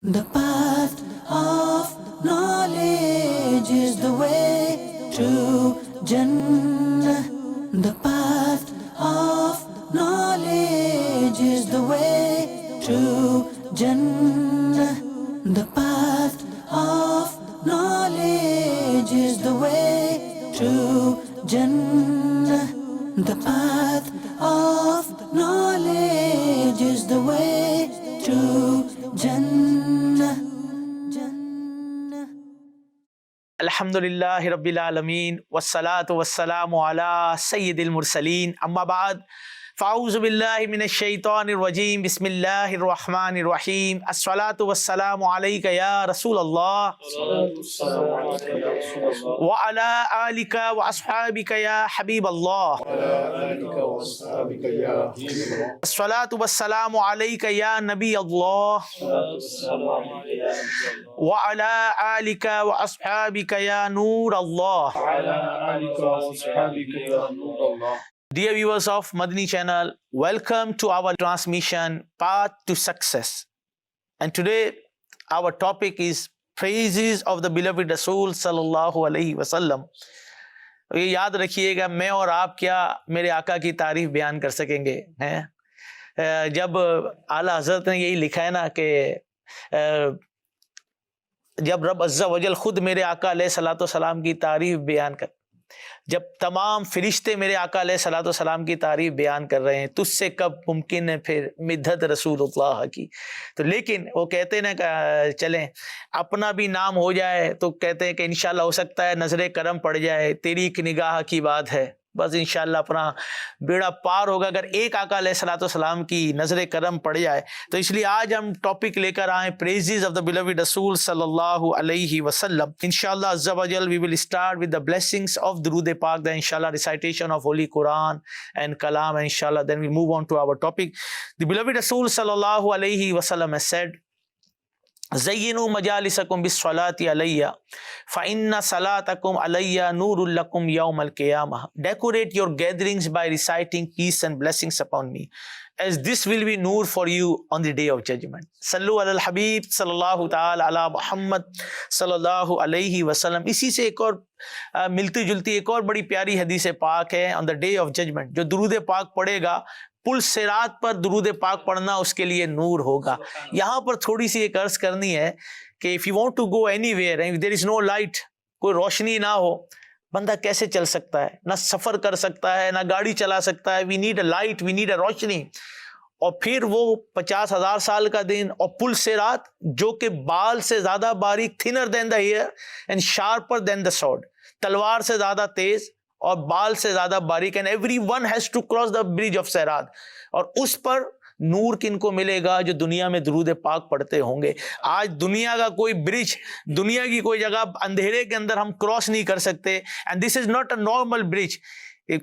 The path of knowledge is the way to Jannah. The path of knowledge is the way to Jannah. The path of knowledge is the way to Jannah. The path of knowledge is the way to Jannah. Jannah. Alhamdulillahi Rabbil Alameen, wassalatu wassalamu ala Sayyidil Mursaleen, amma ba'd. فأعوذ بالله من الشيطان الرجيم بسم الله الرحمن الرحيم الصلاة والسلام عليك يا رسول الله وعلى آلك وأصحابك يا حبيب الله الصلاة والسلام عليك يا نبي الله وعلى آلك وأصحابك يا نور الله. Dear viewers of Madani channel, welcome to our transmission Path to Success. And today our topic is praises of the beloved Rasul sallallahu alaihi wasallam. یہ یاد رکھیے گا میں اور آپ کیا میرے آقا کی تعریف بیان کر سکیں گے ہیں؟ جب اعلیٰ حضرت نے یہی لکھا ہے نا کہ جب رب عز و جل خود میرے آقا علیہ الصلوۃ والسلام کی تعریف بیان کر، جب تمام فرشتے میرے آقا علیہ الصلوۃ والسلام کی تعریف بیان کر رہے ہیں، تجھ سے کب ممکن ہے پھر مدحت رسول اللہ کی؟ تو لیکن وہ کہتے ہیں نا کہ چلیں اپنا بھی نام ہو جائے تو کہتے ہیں کہ انشاءاللہ ہو سکتا ہے نظر کرم پڑ جائے، تیری ایک نگاہ کی بات ہے، بس انشاءاللہ اپنا بیڑا پار ہوگا اگر ایک آقا علیہ الصلوۃ والسلام کی نظر کرم پڑ جائے۔ تو اس لیے آج ہم ٹاپک لے کر آئیں پریزز آف دا beloved رسول صلی اللہ علیہ وسلم۔ انشاءاللہ عز و جل we will start with the blessings of درود پاک، then inshallah recitation of Holy Quran and Kalam, and inshallah then we move on to our topic. The beloved Rasul sallallahu alayhi wasallam has said, زینوا مجالسکم بالصلاۃ علیہ فإن صلاتکم علیہ نور لکم یوم القیامہ. Decorate your gatherings by reciting peace and blessings upon me, as this will be noor for you on the day of judgment. صلو علی الحبیب صلی اللہ تعالی علی محمد صلی اللہ علیہ وسلم. اسی سے ایک اور ملتی جلتی ایک اور بڑی پیاری حدیث پاک ہے on the day of judgment. جو درود پاک پڑھے گا پل صراط پر درود پاک پڑھنا اس کے لیے نور ہوگا. یہاں پر تھوڑی سی ایک عرض کرنی ہے کہ if you want to go anywhere and if there is no light، کوئی روشنی نہ ہو، بندہ کیسے چل سکتا ہے؟ نہ سفر کر سکتا ہے، نہ گاڑی چلا سکتا ہے. we need a light، we need a روشنی. اور پھر وہ 50,000 سال کا دن اور پل صراط جو کہ بال سے زیادہ باریک، thinner than the hair and sharper than the sword، تلوار سے زیادہ تیز اور بال سے زیادہ باریک، and everyone has to cross the bridge of صراط. اور اس پر نور کن کو ملے گا؟ جو دنیا میں درود پاک پڑھتے ہوں گے. آج دنیا کا کوئی برج، دنیا کی کوئی جگہ اندھیرے کے اندر ہم کراس نہیں کر سکتے. and this is not a normal bridge.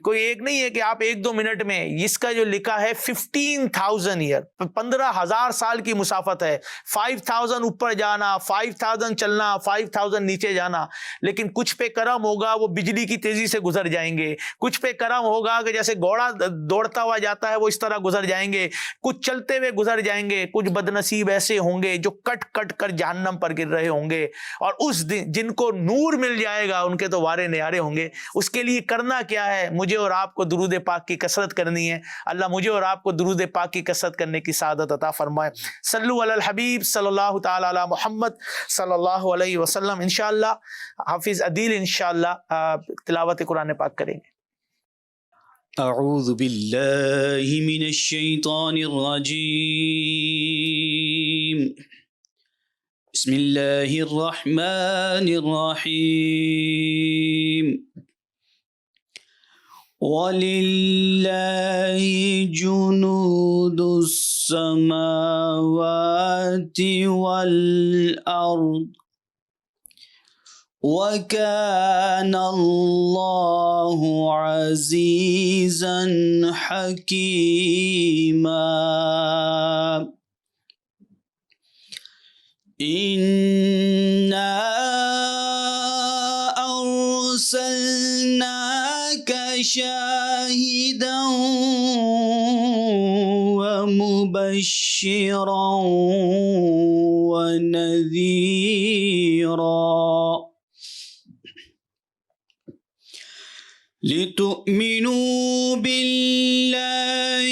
کوئی ایک نہیں ہے کہ آپ 1-2 منٹ میں، اس کا جو لکھا ہے 15,000 ایئر، 15,000 سال کی مسافت ہے. 5,000 اوپر جانا، 5,000 چلنا، 5,000 نیچے جانا. لیکن کچھ پہ کرم ہوگا وہ بجلی کی تیزی سے گزر جائیں گے، کچھ پہ کرم ہوگا کہ جیسے گھوڑا دوڑتا ہوا جاتا ہے وہ اس طرح گزر جائیں گے، کچھ چلتے ہوئے گزر جائیں گے، کچھ بدنصیب ایسے ہوں گے جو کٹ کٹ کر جہنم پر گر رہے ہوں گے. اور اس دن جن کو نور مل جائے گا ان کے تو وارے نیارے ہوں گے. اس کے لیے کرنا کیا ہے؟ مجھے اور آپ کو درود پاک کی کثرت کرنی ہے. اللہ مجھے اور آپ کو درود پاک کی کثرت کرنے کی سعادت عطا فرمائے. صلو علی الحبیب صلی اللہ تعالی علی محمد صلی اللہ علیہ وسلم. انشاءاللہ حافظ عدیل انشاءاللہ تلاوت قرآن پاک کریں گے. اعوذ باللہ من الشیطان الرجیم، بسم اللہ الرحمن الرحیم. وَلِلَّهِ جُنُودُ السَّمَاوَاتِ وَالْأَرْضِ وَكَانَ اللَّهُ عَزِيزًا حَكِيمًا. إِنَّا أَرْسَلْنَاكَ شَاهِدًا وَمُبَشِّرًا ونذيرا لتؤمنوا بالله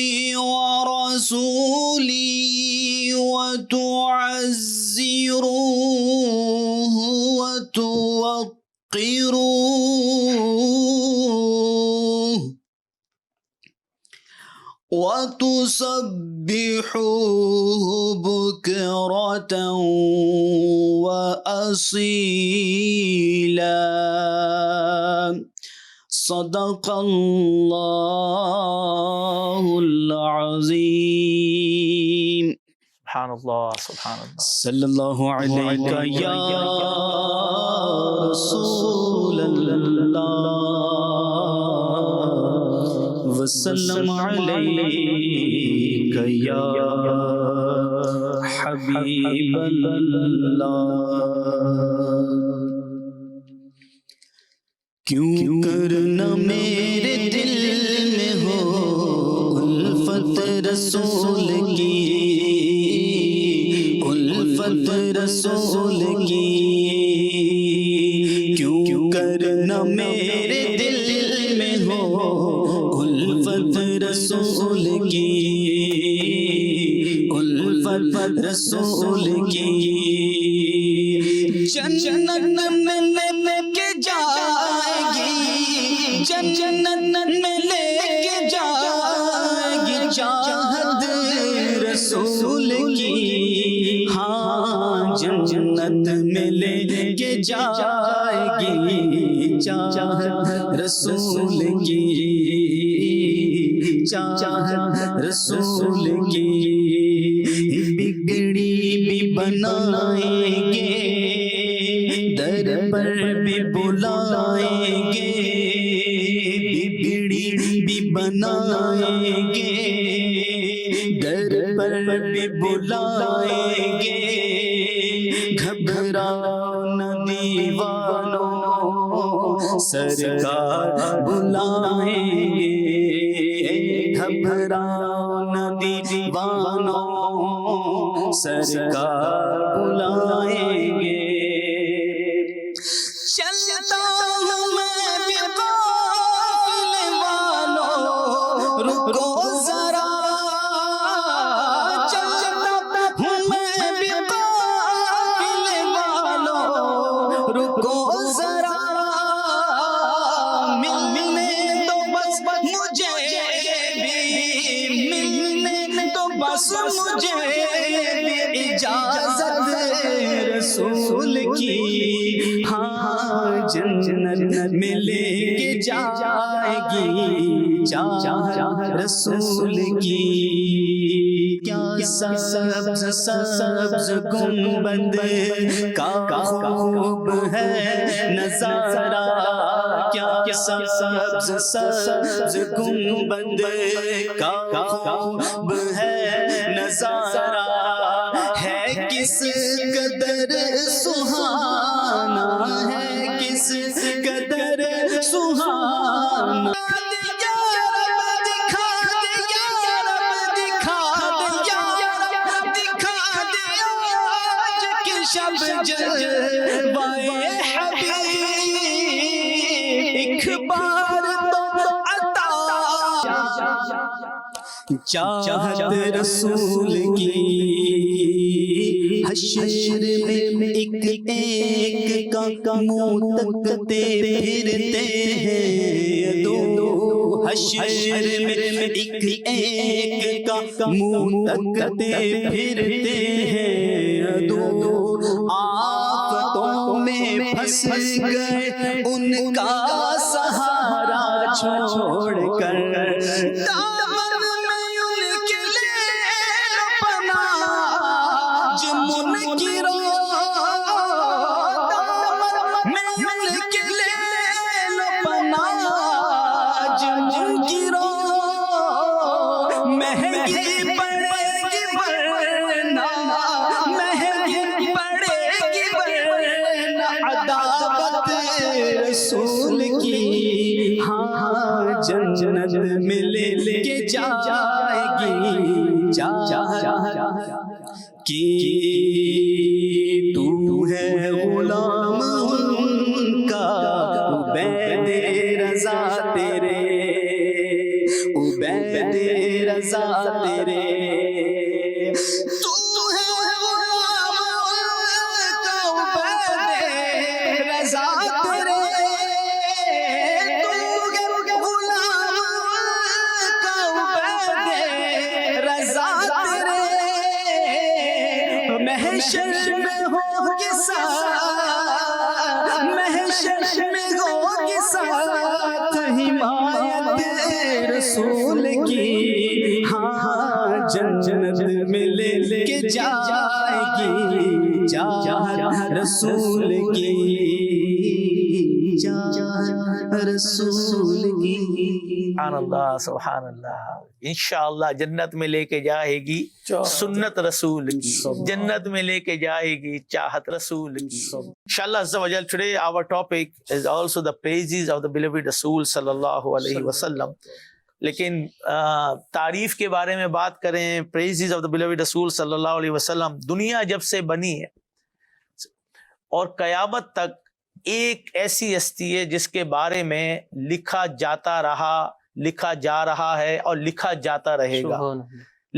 ورسوله وتعزروه وتوقروه وتسبحوه بكرة وأصيلا صدق الله العظيم سبحان اللہ سبحان اللہ. صلی اللہ علیہ یا رسول اللہ وسلم علیہ یا حبیب اللہ. کیوں کرنا میرے دل میں ہو الفت رسول کی، الفت رسول کی. کیوں کرنا میرے دل میں ہو الفت رسول کی، الفت رسول کی. جنت میں لے کے جائے گی، جنت میں لے کے جائے گی چاہت رسول کی. ہاں جنت میں لے کے جائے گی چاہت رسول کی، چاہت رسول کی. بگڑی بھی بنائیں گے، در پر بھی بلائیں گے. بگڑی بھی بنائیں گے، در پر بھی بلائیں گے. گھبراؤ نہ دیوانوں سرکار بلائیں گے. گھبراؤ نہ دیوانوں سرکار بلائیں گے. چلتا ہوں میں بھی قافلے والوں رکو ذرا، چلتا ہوں میں بھی قافلے والوں رکو ذرا. ملنے تو بس مجھے بھی، ملنے تو بس مجھے بھی اجازت رسول کی. ہاں جنت میں لے کے جائے گی چاہت رسول کی. کیا سبز سبز گنبد کا خوب ہے نظارہ، کیا سبز سبز گنبد کا خوب ہے نظارہ. ہے کس قدر سہانا، ہے کس قدر سہانا. شب جلوائے حبیب ایک بار تو عطا، چاہت رسول کی. حشر میں ایک ایک کا منہ تکتے پھرتے ہیں دو. حشر میں ایک ایک کا منہ تکتے پھرتے ہیں دو. آفتوں میں پھنس گئے ان کا سہارا چھوڑ کر، دامن میں ان کے لے پناہ جو منکروں، دامن میں ان کے لے پناہ جو منکروں. مہنگی پڑے گی ورنہ، مہنگی پڑے گی ورنہ عداوت رسول کی. ہاں جنت میں لے کے جائے گی چاہت کی. میں ہوگی ساتھ، محشر میں ہوگی ساتھ حمایت رسول کی، ہاں جنت میں لے کے جائے گی چاہت رسول کی، چاہت رسول کی۔ سبحان اللہ سبحان اللہ، انشاءاللہ جنت میں لے کے جائے گی سنت رسول کی، جنت میں لے کے جائے گی چاہت رسول کی۔ انشاءاللہ عز و جل today our topic is also the praises of the beloved Rasul صلی اللہ علیہ وسلم۔ لیکن تعریف کے بارے میں بات کریں، praises of the beloved Rasul صلی اللہ علیہ وسلم، دنیا جب سے بنی ہے اور قیامت تک ایک ایسی ہستی ہے جس کے بارے میں لکھا جاتا رہا، لکھا جا رہا ہے اور لکھا جاتا رہے گا،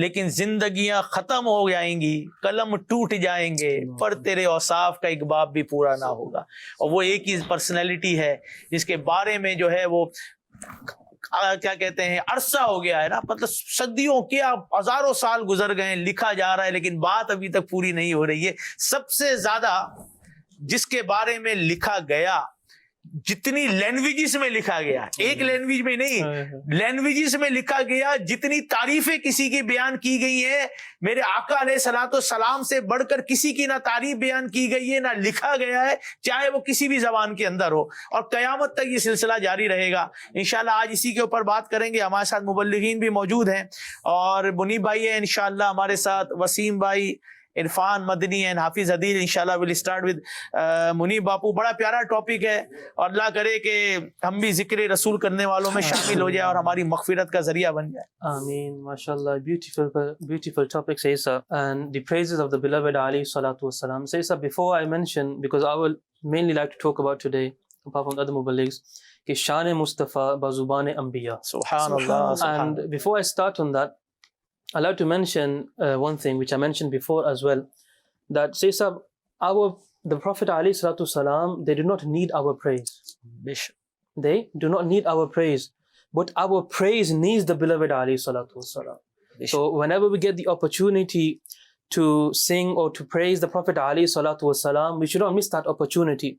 لیکن زندگیاں ختم ہو جائیں گی، قلم ٹوٹ جائیں گے، پر تیرے اوصاف کا ایک باب بھی پورا نہ ہوگا۔ اور وہ ایک ہی پرسنالٹی ہے جس کے بارے میں جو ہے وہ کیا کہتے ہیں عرصہ ہو گیا ہے نا، مطلب صدیوں کیا ہزاروں سال گزر گئے، لکھا جا رہا ہے لیکن بات ابھی تک پوری نہیں ہو رہی ہے۔ سب سے زیادہ جس کے بارے میں لکھا گیا، جتنی لینگویجز میں لکھا گیا، ایک لینگویج میں نہیں، لینگویجز میں لکھا گیا، جتنی تعریفیں کسی کی بیان کی گئی ہیں، میرے آقا علیہ الصلوۃ والسلام سے بڑھ کر کسی کی نہ تعریف بیان کی گئی ہے نہ لکھا گیا ہے، چاہے وہ کسی بھی زبان کے اندر ہو، اور قیامت تک یہ سلسلہ جاری رہے گا۔ انشاءاللہ آج اسی کے اوپر بات کریں گے۔ ہمارے ساتھ مبلغین بھی موجود ہیں اور منیب بھائی ہیں انشاءاللہ ہمارے ساتھ، وسیم بھائی، عرفان مدنی اینڈ حافظ عدیل۔ انشاءاللہ we'll start with منیب باپو۔ بڑا پیارا ٹاپک ہے اور اللہ کرے کہ ہم بھی ذکر رسول کرنے والوں میں شامل ہو جائے اور ہماری مغفرت کا ذریعہ بن جائے۔ Ameen. MashaAllah. Beautiful topic, Sayyisa. And the praises of the beloved alayhi salatu wasalam. Sayyisa, before I mention, because I will mainly like to talk about today, apart from other muballighs, کہ شان مصطفیٰ بزبان انبیاء۔ سبحان اللہ۔ And before I start on that, I'd like to mention one thing which I mentioned before as well, that Sayyisa, the Prophet alayhi salatu wasalam, they do not need our praise. They do not need our praise, but our praise needs the beloved alayhi salatu wasalam. So whenever we get the opportunity to sing or to praise the Prophet alayhi salatu wasalam, we should not miss that opportunity,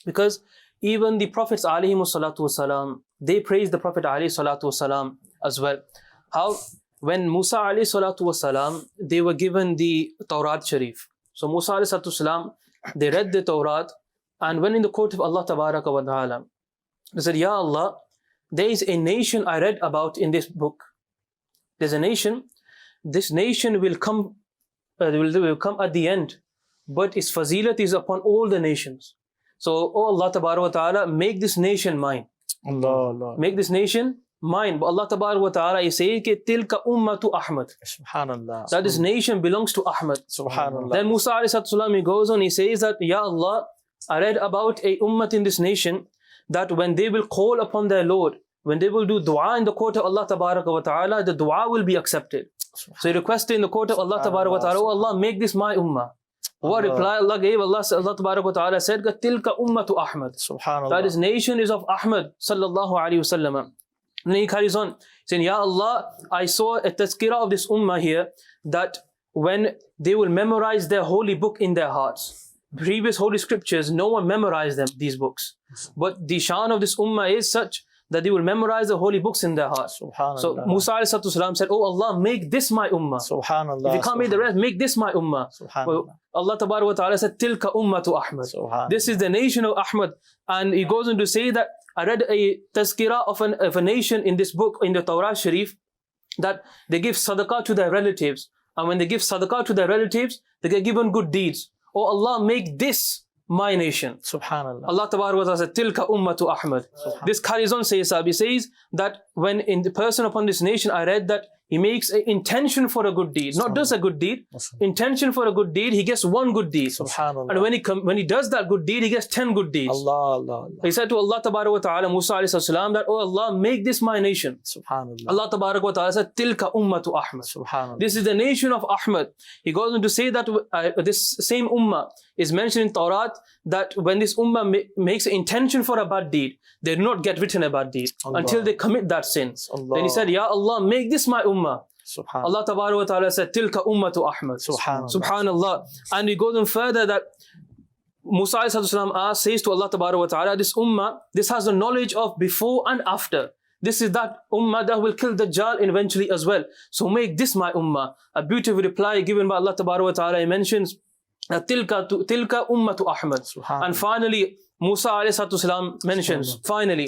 because even the Prophets alayhi salatu wasalam, they praise the Prophet alayhi salatu wasalam as well. How? When Musa alayhi salatu wasalam, they were given the Tawrat Sharif. So Musa alayhi salatu wasalam, they read the Tawrat and went in the court of Allah tabaraka wa ta'ala. They said, Ya Allah, there is a nation I read about in this book. There's a nation, this nation will come at the end, but its fazilat is upon all the nations. So, oh Allah tabaraka wa ta'ala, make this nation mine. Allah. Make this nation mine. But Allah tabaraka wa ta'ala is saying کہ تِلْكَ أُمَّةُ أَحْمَدٍ, سبحان اللہ۔ that this nation belongs to Ahmad. سبحان اللہ۔ Then Musa alayhi salatu wasalam, he goes on, he says that, Ya Allah, I read about a ummah in this nation that when they will call upon their Lord, when they will do dua in the court of Allah tabaraka wa ta'ala, the dua will be accepted. So he requested in the court of Allah tabaraka wa ta'ala, oh Allah, make this my ummah. What reply Allah gave? Allah tabaraka wa ta'ala said, تِلْكَ أُمَّةُ أَحْمَدٍ, سبحان that Allah. this nation is of Ahmad sallallahu alayhi wa sallam. And then he carries on saying, Ya Allah, I saw a tazkirah of this ummah here, that when they will memorize their holy book in their hearts, previous holy scriptures, no one memorized them, these books. But the shan of this ummah is such that they will memorize the holy books in their hearts. Subhanallah. So Musa alayhi salatu wasalam said, oh Allah, make this my ummah. Subhanallah. If you can't make the rest, make this my ummah. Subhanallah. Allah tabaraka wa ta'ala said, Tilka ummatu Ahmad. Subhanallah. This is the nation of Ahmad. And he goes on to say that I read a tazkirah of a nation in this book, in the Tawrat Sharif, that they give sadaqah to their relatives. And when they give sadaqah to their relatives, they get given good deeds. Oh Allah, make this my nation. Subhanallah. Allah tabaraka wa ta'ala said, Tilka ummatu Ahmad. This carries on, he says that when in the person upon this nation, I read that he makes an intention for a good deed, not just a good deed, intention for a good deed, he gets one good deed. Subhanallah. And when he does that good deed, he gets 10 good deeds. Allah. He said to Allah tabaraka wa ta'ala, Musa alayhi salam, that, oh Allah, make this my nation. Subhanallah. Allah tabaraka wa ta'ala said, Tilka ummatu Ahmad. Subhanallah. This is the nation of Ahmad. He goes on to say that this same ummah is mentioned in Tawrat, that when this ummah makes an intention for a bad deed, they do not get written a bad deed until they commit that sin. Then he said, Ya Allah, make this my ummah. Subhan. Allah Tabaraka wa Ta'ala said, Tilka ummatu Ahmad. Subhanallah. And we go then further that Musa alayhi salam says to Allah Tabaraka wa Ta'ala, this ummah, this has the knowledge of before and after. This is that ummah that will kill Dajjal eventually as well. So make this my ummah. A beautiful reply given by Allah Tabaraka wa Ta'ala. He mentions Tilka ummatu Ahmad. And finally, Musa alayhi salam mentions finally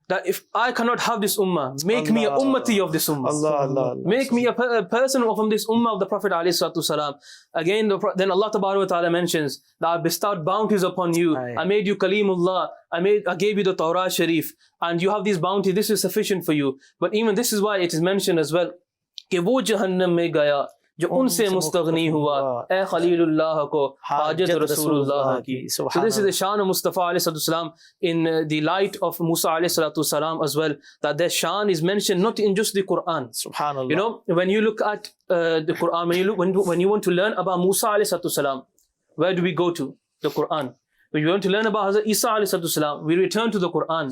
that if I cannot have this ummah, make me a ummati of this ummah. Make me a person from this ummah of the Prophet alayhi salam. Again, then Allah Tabaraka wa Ta'ala mentions that I bestowed bounties upon you. I made you Kalimullah. I gave you the Torah Sharif. And you have these bounties. This is sufficient for you. But even this is why it is mentioned as well. کہ وہ جہنم میں گیا جو ان سے مستغنی ہوا اے خلیل اللہ کو حاجت رسول اللہ کی. So this is the shan of Mustafa alayhi salam in the light of Musa alayhi salam as well, that their shan is mentioned not in just the Quran. Subhanallah. You know, when you look at the Quran, when you want to learn about Musa alayhi salam, where do we go to? The Quran. When you want to learn about Hazrat Isa alayhi salam, we return to the Quran.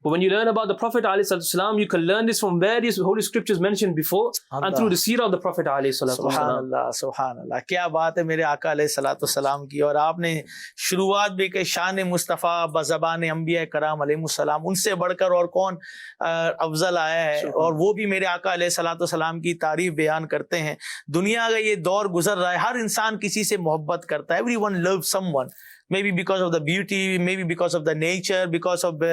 But when you learn about the Prophet alayhi salam, you can learn this from various holy scriptures mentioned before and through the seerah of the Prophet alayhi salam. Subhanallah, Subhanallah. کیا بات ہے میرے آقا علیہ الصلوۃ والسلام کی. اور آپ نے شروعات بھی کہ شان مصطفیٰ بزبان انبیاء کرام علیہ السلام، ان سے بڑھ کر اور کون افضل آیا ہے. اور وہ بھی میرے آقا علیہ الصلوۃ والسلام کی تعریف بیان کرتے ہیں. دنیا کا یہ دور گزر رہا ہے، ہر انسان کسی سے محبت کرتا ہے. Everyone loves someone. Maybe because of the beauty, maybe because of the nature, because of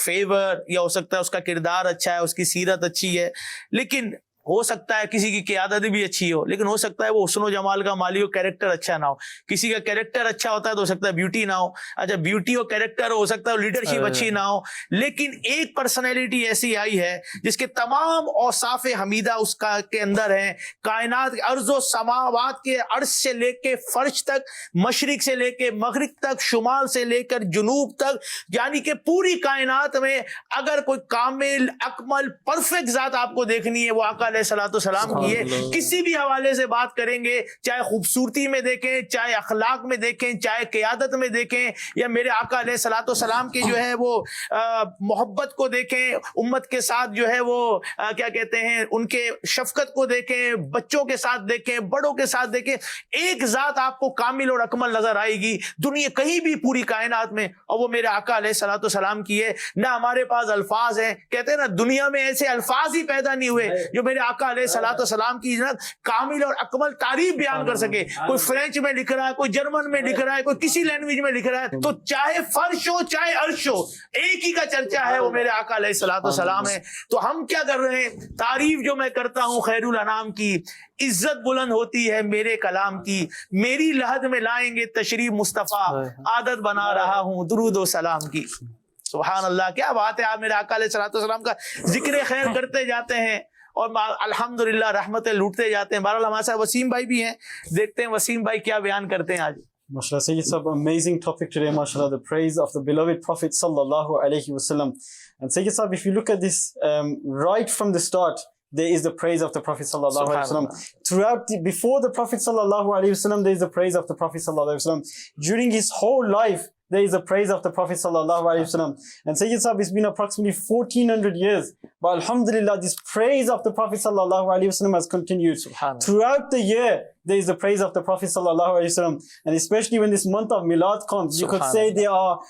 favor, یا ہو سکتا ہے اس کا کردار اچھا ہے، اس کی سیرت اچھی ہے. لیکن ہو سکتا ہے کسی کی قیادت بھی اچھی ہو، لیکن ہو سکتا ہے وہ حسن و جمال کا مالی ہو، کیریکٹر اچھا نہ ہو. کسی کا کیریکٹر اچھا ہوتا ہے تو ہو سکتا ہے بیوٹی نہ ہو. اچھا بیوٹی اور کیریکٹر ہو سکتا ہے لیڈرشپ اچھی نہ ہو. لیکن ایک پرسنالٹی ایسی آئی ہے جس کے تمام اوصاف حمیدہ اس کا کے اندر ہیں. کائنات ارض و سماوات کے عرش سے لے کے فرش تک، مشرق سے لے کے مغرب تک، شمال سے لے کر جنوب تک، یعنی کہ پوری کائنات میں اگر کوئی کامل اکمل پرفیکٹ ذات آپ کو دیکھنی ہے وہ آقا علیہ الصلوۃ والسلام کی ہے. کسی بھی حوالے سے بات کریں گے، چاہے خوبصورتی میں دیکھیں، چاہے اخلاق میں دیکھیں، چاہے قیادت میں دیکھیں، یا میرے آقا علیہ الصلوۃ والسلام کی جو ہے وہ محبت کو دیکھیں، امت کے ساتھ جو ہے وہ کیا کہتے ہیں ان کے شفقت کو دیکھیں، بچوں کے ساتھ دیکھیں، بڑوں کے ساتھ دیکھیں. ایک ذات آپ کو کامل اور اکمل نظر آئے گی دنیا کہیں بھی پوری کائنات میں، اور وہ میرے آقا علیہ الصلوۃ والسلام کی ہے. نہ ہمارے پاس الفاظ ہیں، کہتے ہیں نا دنیا میں ایسے الفاظ ہی پیدا نہیں ہوئے جو میرے آقا علیہ الصلوۃ والسلام کی کامل اور اکمل تعریف بیان کر سکے. کوئی فرینچ میں لکھ رہا ہے، کوئی جرمن میں لکھ رہا ہے، کوئی کسی لینگویج میں لکھ رہا ہے، تو چاہے فرش ہو چاہے عرش ہو، ایک ہی کا چرچا ہے، وہ میرے آقا علیہ الصلوۃ والسلام ہے. تو ہم کیا کر رہے ہیں؟ تعریف جو میں کرتا ہوں خیر الانام کی، عزت بلند ہوتی ہے میرے کلام کی. میری لحد میں لائیں گے تشریف مصطفیٰ، عادت بنا رہا ہوں درود و سلام کی. سبحان اللہ، کیا بات ہے. آپ میرے آقا علیہ الصلوۃ والسلام کا ذکر خیر کرتے جاتے ہیں اور الحمدللہ رحمتیں لوٹتے جاتے ہیں. بہرحال ہمارے ساتھ وسیم بھائی بھی ہیں، دیکھتے ہیں وسیم بھائی کیا بیان کرتے ہیں آج. MashaAllah, Sayyid Sahab, amazing topic today, MashaAllah, the praise of the beloved Prophet Sallallahu Alaihi Wasallam. And Sayyid Sahab, if you look at this, right from the start, there is the praise of the Prophet Sallallahu Alaihi Wasallam. Throughout, before the Prophet Sallallahu Alaihi Wasallam, there is the praise of the Prophet Sallallahu Alaihi Wasallam. During his whole life, there is a praise of the Prophet Sallallahu Alaihi Wasallam. And Sayyid Sahab, it's been approximately 1400 years. But Alhamdulillah, this praise of the Prophet Sallallahu Alaihi Wasallam has continued. Throughout the year, there is the praise of the Prophet Sallallahu Alaihi Wasallam. And especially when this month of Milad comes, you could say there are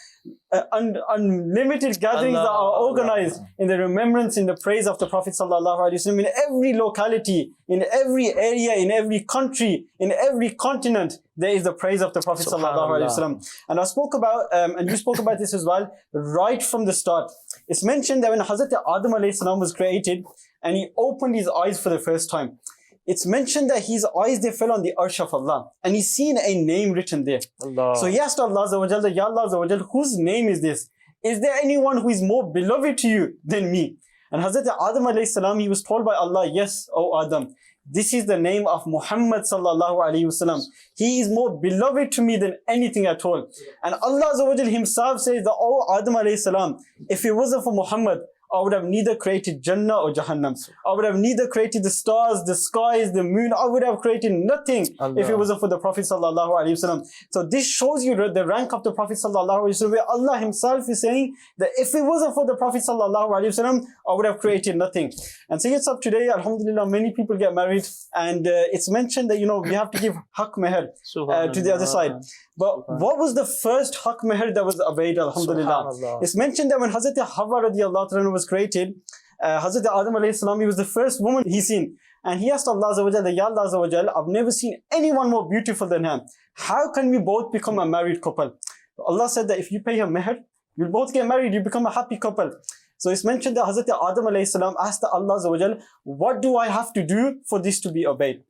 unlimited gatherings that are organized in the remembrance, in the praise of the Prophet Sallallahu Alaihi Wasallam. In every locality, in every area, in every country, in every continent, there is the praise of the Prophet Sallallahu Alaihi Wasallam. And I spoke about, and you spoke about this as well, right from the start. It's mentioned that when Hazrat Adam alayhi salam was created and he opened his eyes for the first time, it's mentioned that his eyes, they fell on the arsh of Allah and he's seen a name written there. Allah. So he asked Allah Azza wa Jalla, Ya Allah Azza wa Jalla, whose name is this? Is there anyone who is more beloved to you than me? And Hazrat Adam alayhi salam, he was told by Allah, yes, O Adam, this is the name of Muhammad sallallahu alayhi wasallam. He is more beloved to me than anything at all. And Allah Azza wa Jalla himself says that, O Adam alayhi salam, if it wasn't for Muhammad, I would have neither created Jannah or Jahannam. I would have neither created the stars, the skies, the moon. I would have created nothing if it wasn't for the Prophet sallallahu alaihi wasallam. So this shows you the rank of the Prophet sallallahu alaihi wasallam, where Allah himself is saying that if it wasn't for the Prophet sallallahu alaihi wasallam, I would have created nothing. And so yes, up today, alhamdulillah, many people get married, and it's mentioned that, you know, we have to give haq meher to the other side. But what was the first haq meher that was obeyed, alhamdulillah? It's mentioned that when Hazrat Hawa radiallahu anha was created, Hazrat Adam alayhi salam, he was the first woman he seen. And he asked Allah Azza wa Jalla, Ya Allah Azza wa Jalla, I've never seen anyone more beautiful than her. How can we both become a married couple? Allah said that if you pay her meher, you'll both get married, you become a happy couple. So it's mentioned that Hazrat Adam alayhi salam asked Allah Azza wa Jalla, what do I have to do for this to be obeyed?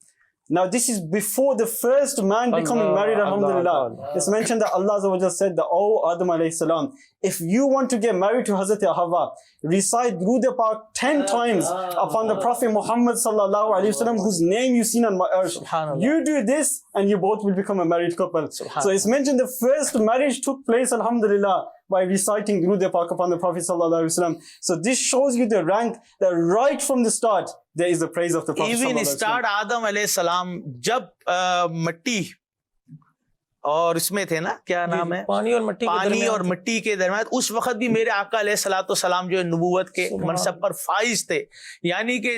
Now this is before the first man becoming married, alhamdulillah. It's mentioned that Allah Azza wa Jalla said that, oh Adam alayhi salam, if you want to get married to Hazrat Hawa, recite Durood Pak 10 times upon the Prophet Muhammad sallallahu alaihi wasallam, whose name you've seen on my earth. You do this and you both will become a married couple. So it's mentioned the first marriage took place, alhamdulillah, by reciting Durood Pak upon the Prophet sallallahu alaihi wasallam. So this shows you the rank that right from the start there is the praise of the Prophet sallallahu alaihi wasallam. Even start Adam alayhi salam, jab matti اور اس میں تھے نا, کیا نام ہے, پانی اور مٹی کے درمیان, اس وقت بھی میرے آقا علیہ الصلوۃ والسلام جو نبوت کے منصب پر فائز تھے. یعنی کہ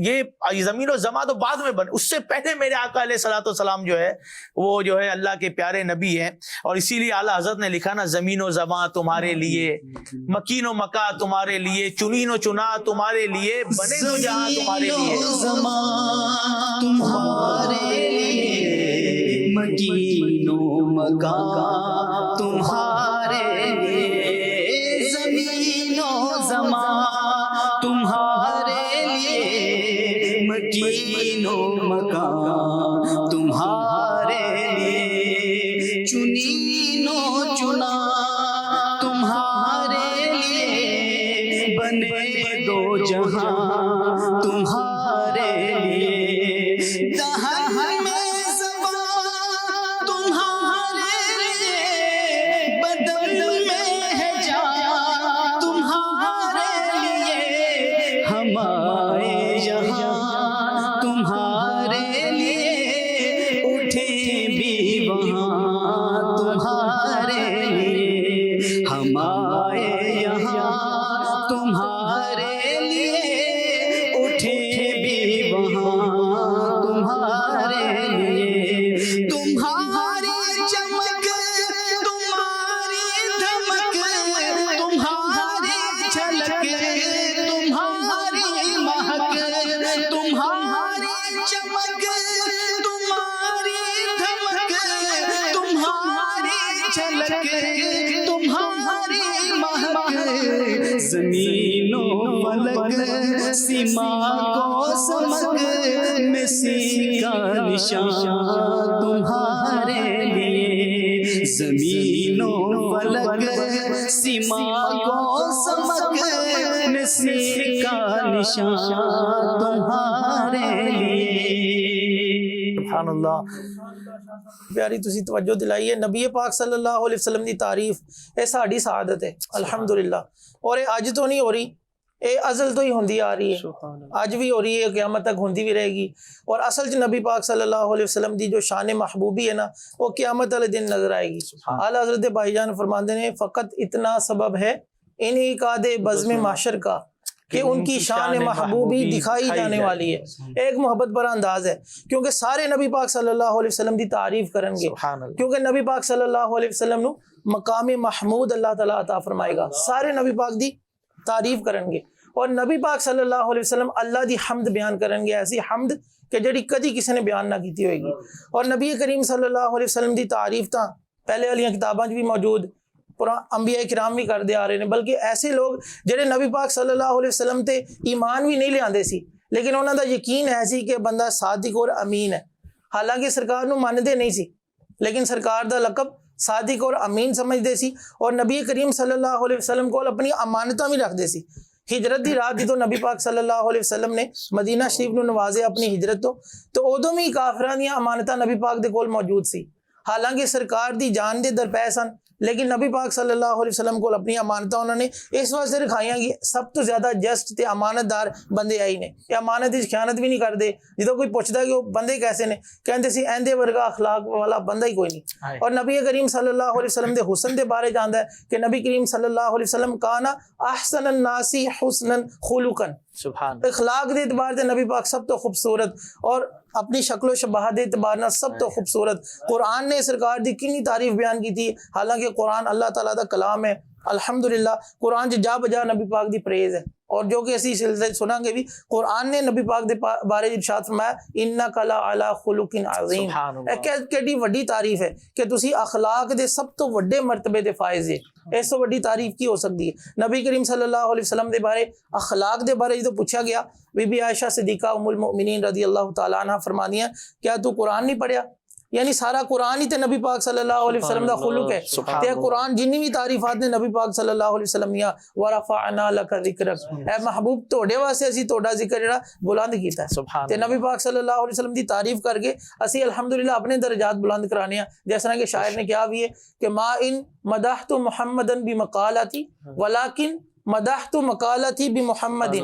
یہ زمین و زماں تو بعد میں بن, اس سے پہلے میرے آقا علیہ الصلوۃ والسلام جو ہے وہ جو ہے اللہ کے پیارے نبی ہیں. اور اسی لیے اعلیٰ حضرت نے لکھا نا, زمین و زماں تمہارے لیے, مکین و مکا تمہارے لیے, چنین و چنا تمہارے لیے, بنے دو جہاں تمہارے لیے, مکین و مکان تمہارے لیے, زمین و زمان تمہارے لیے, مکین و مکان تمہارے لیے, چنین و چنا تمہارے لیے, بنے دو جہاں تمہارے لیے, دہن میں زمین و فلک سیما کو سمک مسی کا نشان تمہارے لیے, زمین و فلک سیما کو سمک مسی کا نشان تمہارے لیے. سبحان اللہ. پیاری تسی توجہ دلائیے, نبی پاک صلی اللہ علیہ وسلم دی تعریف اے ساڈی سعادت ہے الحمدللہ. اور یہ اج تو نہیں ہو رہی, یہ ازل تو ہی ہوندی آ رہی ہے, اج بھی ہو رہی ہے, قیامت تک ہوندی بھی رہے گی. اور اصل نبی پاک صلی اللہ علیہ وسلم دی جو شان محبوبی ہے نا, وہ قیامت والے دن نظر آئے گی. اعلیٰ حضرت بھائی جان فرماندے ہیں, فقط اتنا سبب ہے انہی قاد بزم معاشر کا کہ ان کی شان محبوبی دکھائی جانے والی ہے. ایک محبت پر انداز ہے, کیونکہ سارے نبی پاک صلی اللہ علیہ وسلم دی تعریف کرن گے, کیونکہ نبی پاک صلی اللہ علیہ وسلم نو مقام محمود اللہ تعالیٰ عطا فرمائے گا. سارے نبی پاک دی تعریف کرن گے, اور نبی پاک صلی اللہ علیہ وسلم اللہ دی حمد بیان کرن گے, ایسی حمد کہ جڑی کدی کسی نے بیان نہ کیتی ہوئے گی. اور نبی کریم صلی اللہ علیہ وسلم دی تعریف تاں پہلے والی کتاباں بھی موجود, انبیاء کرام بھی کردے آ رہے ہیں, بلکہ ایسے لوگ جڑے نبی پاک صلی اللہ علیہ وسلم تے ایمان بھی نہیں لیاندے سی, لیکن انہاں دا یقین ہے سی کہ بندہ صادق اور امین ہے. حالانکہ سرکار نو ماندے نہیں سی, لیکن سرکار دا لقب صادق اور امین سمجھدے سی, اور نبی کریم صلی اللہ علیہ وسلم کو اپنی امانتاں بھی رکھ دے سی. ہجرت دی رات جدو نبی پاک صلی اللہ علیہ وسلم نے مدینہ شریف نو نوازے اپنی ہجرت تو ادوں بھی کافراں دیاں امانتاں نبی پاک دے کول موجود سی. حالانکہ سرکار دی جان دے درپے سن, لیکن نبی پاک صلی اللہ علیہ وسلم کو اپنی امانتاں انہوں نے اس واسطے رکھائیاں کہ سب تو زیادہ جسٹ تے امانت دار بندے آئی نے، یہ امانت کی خیانت بھی نہیں کرتے. جدو کوئی پوچھتا کہ وہ بندے کیسے نے، کہتے سی ایندے ورگا اخلاق والا بندہ ہی کوئی نہیں. اور نبی کریم صلی اللہ علیہ وسلم دے حسن دے بارے جاندا ہے کہ نبی کریم صلی اللہ علیہ وسلم کانا احسن الناس حسنا خلقا، سبحان اخلاق دے اعتبار سے نبی پاک سب تو خوبصورت، اور اپنی شکل و شباہ دے اعتبار نال سب تو خوبصورت. قرآن نے سرکار دی کنی تعریف بیان کی تھی، حالانکہ قرآن اللہ تعالیٰ دا کلام ہے. الحمدللہ قرآن جا بجا نبی پاک دی پریز ہے. اور جو کہ اسی سلسلے سنا گے بھی، قرآن نے نبی پاک دے بارے ارشاد فرمایا انک لعلی خلق عظیم. کیڈی وڈی تعریف ہے کہ تسی اخلاق دے سب تو وڈے مرتبے دے فائز ہے. اس تو وڈی تعریف کی ہو سکتی ہے؟ نبی کریم صلی اللہ علیہ وسلم دے بارے اخلاق دے بارے جو پوچھا گیا، بی بی عائشہ صدیقہ ام المؤمنین رضی اللہ تعالیٰ عنہ فرمانی ہیں کیا تو قرآن نہیں پڑھیا؟ یعنی سارا قرآن ہی تے نبی پاک صلی اللہ علیہ وسلم دا خلق ہے. تے قرآن جنی بھی تعریفات نے نبی پاک صلی اللہ علیہ وسلم یا ورفعنا لک ذکرک، اے محبوب توڑے واسطے اسی توڑا ذکر جڑا بلند کیتا ہے. تے نبی پاک صلی اللہ علیہ وسلم دی تعریف کر کے اسی الحمدللہ اپنے درجات بلند کرانے ہیں. جس طرح کہ شاعر نے کیا بھی ہے کہ ما ان مدحت محمدا بمقالتی ولکن مدحت مقالتی بمحمد،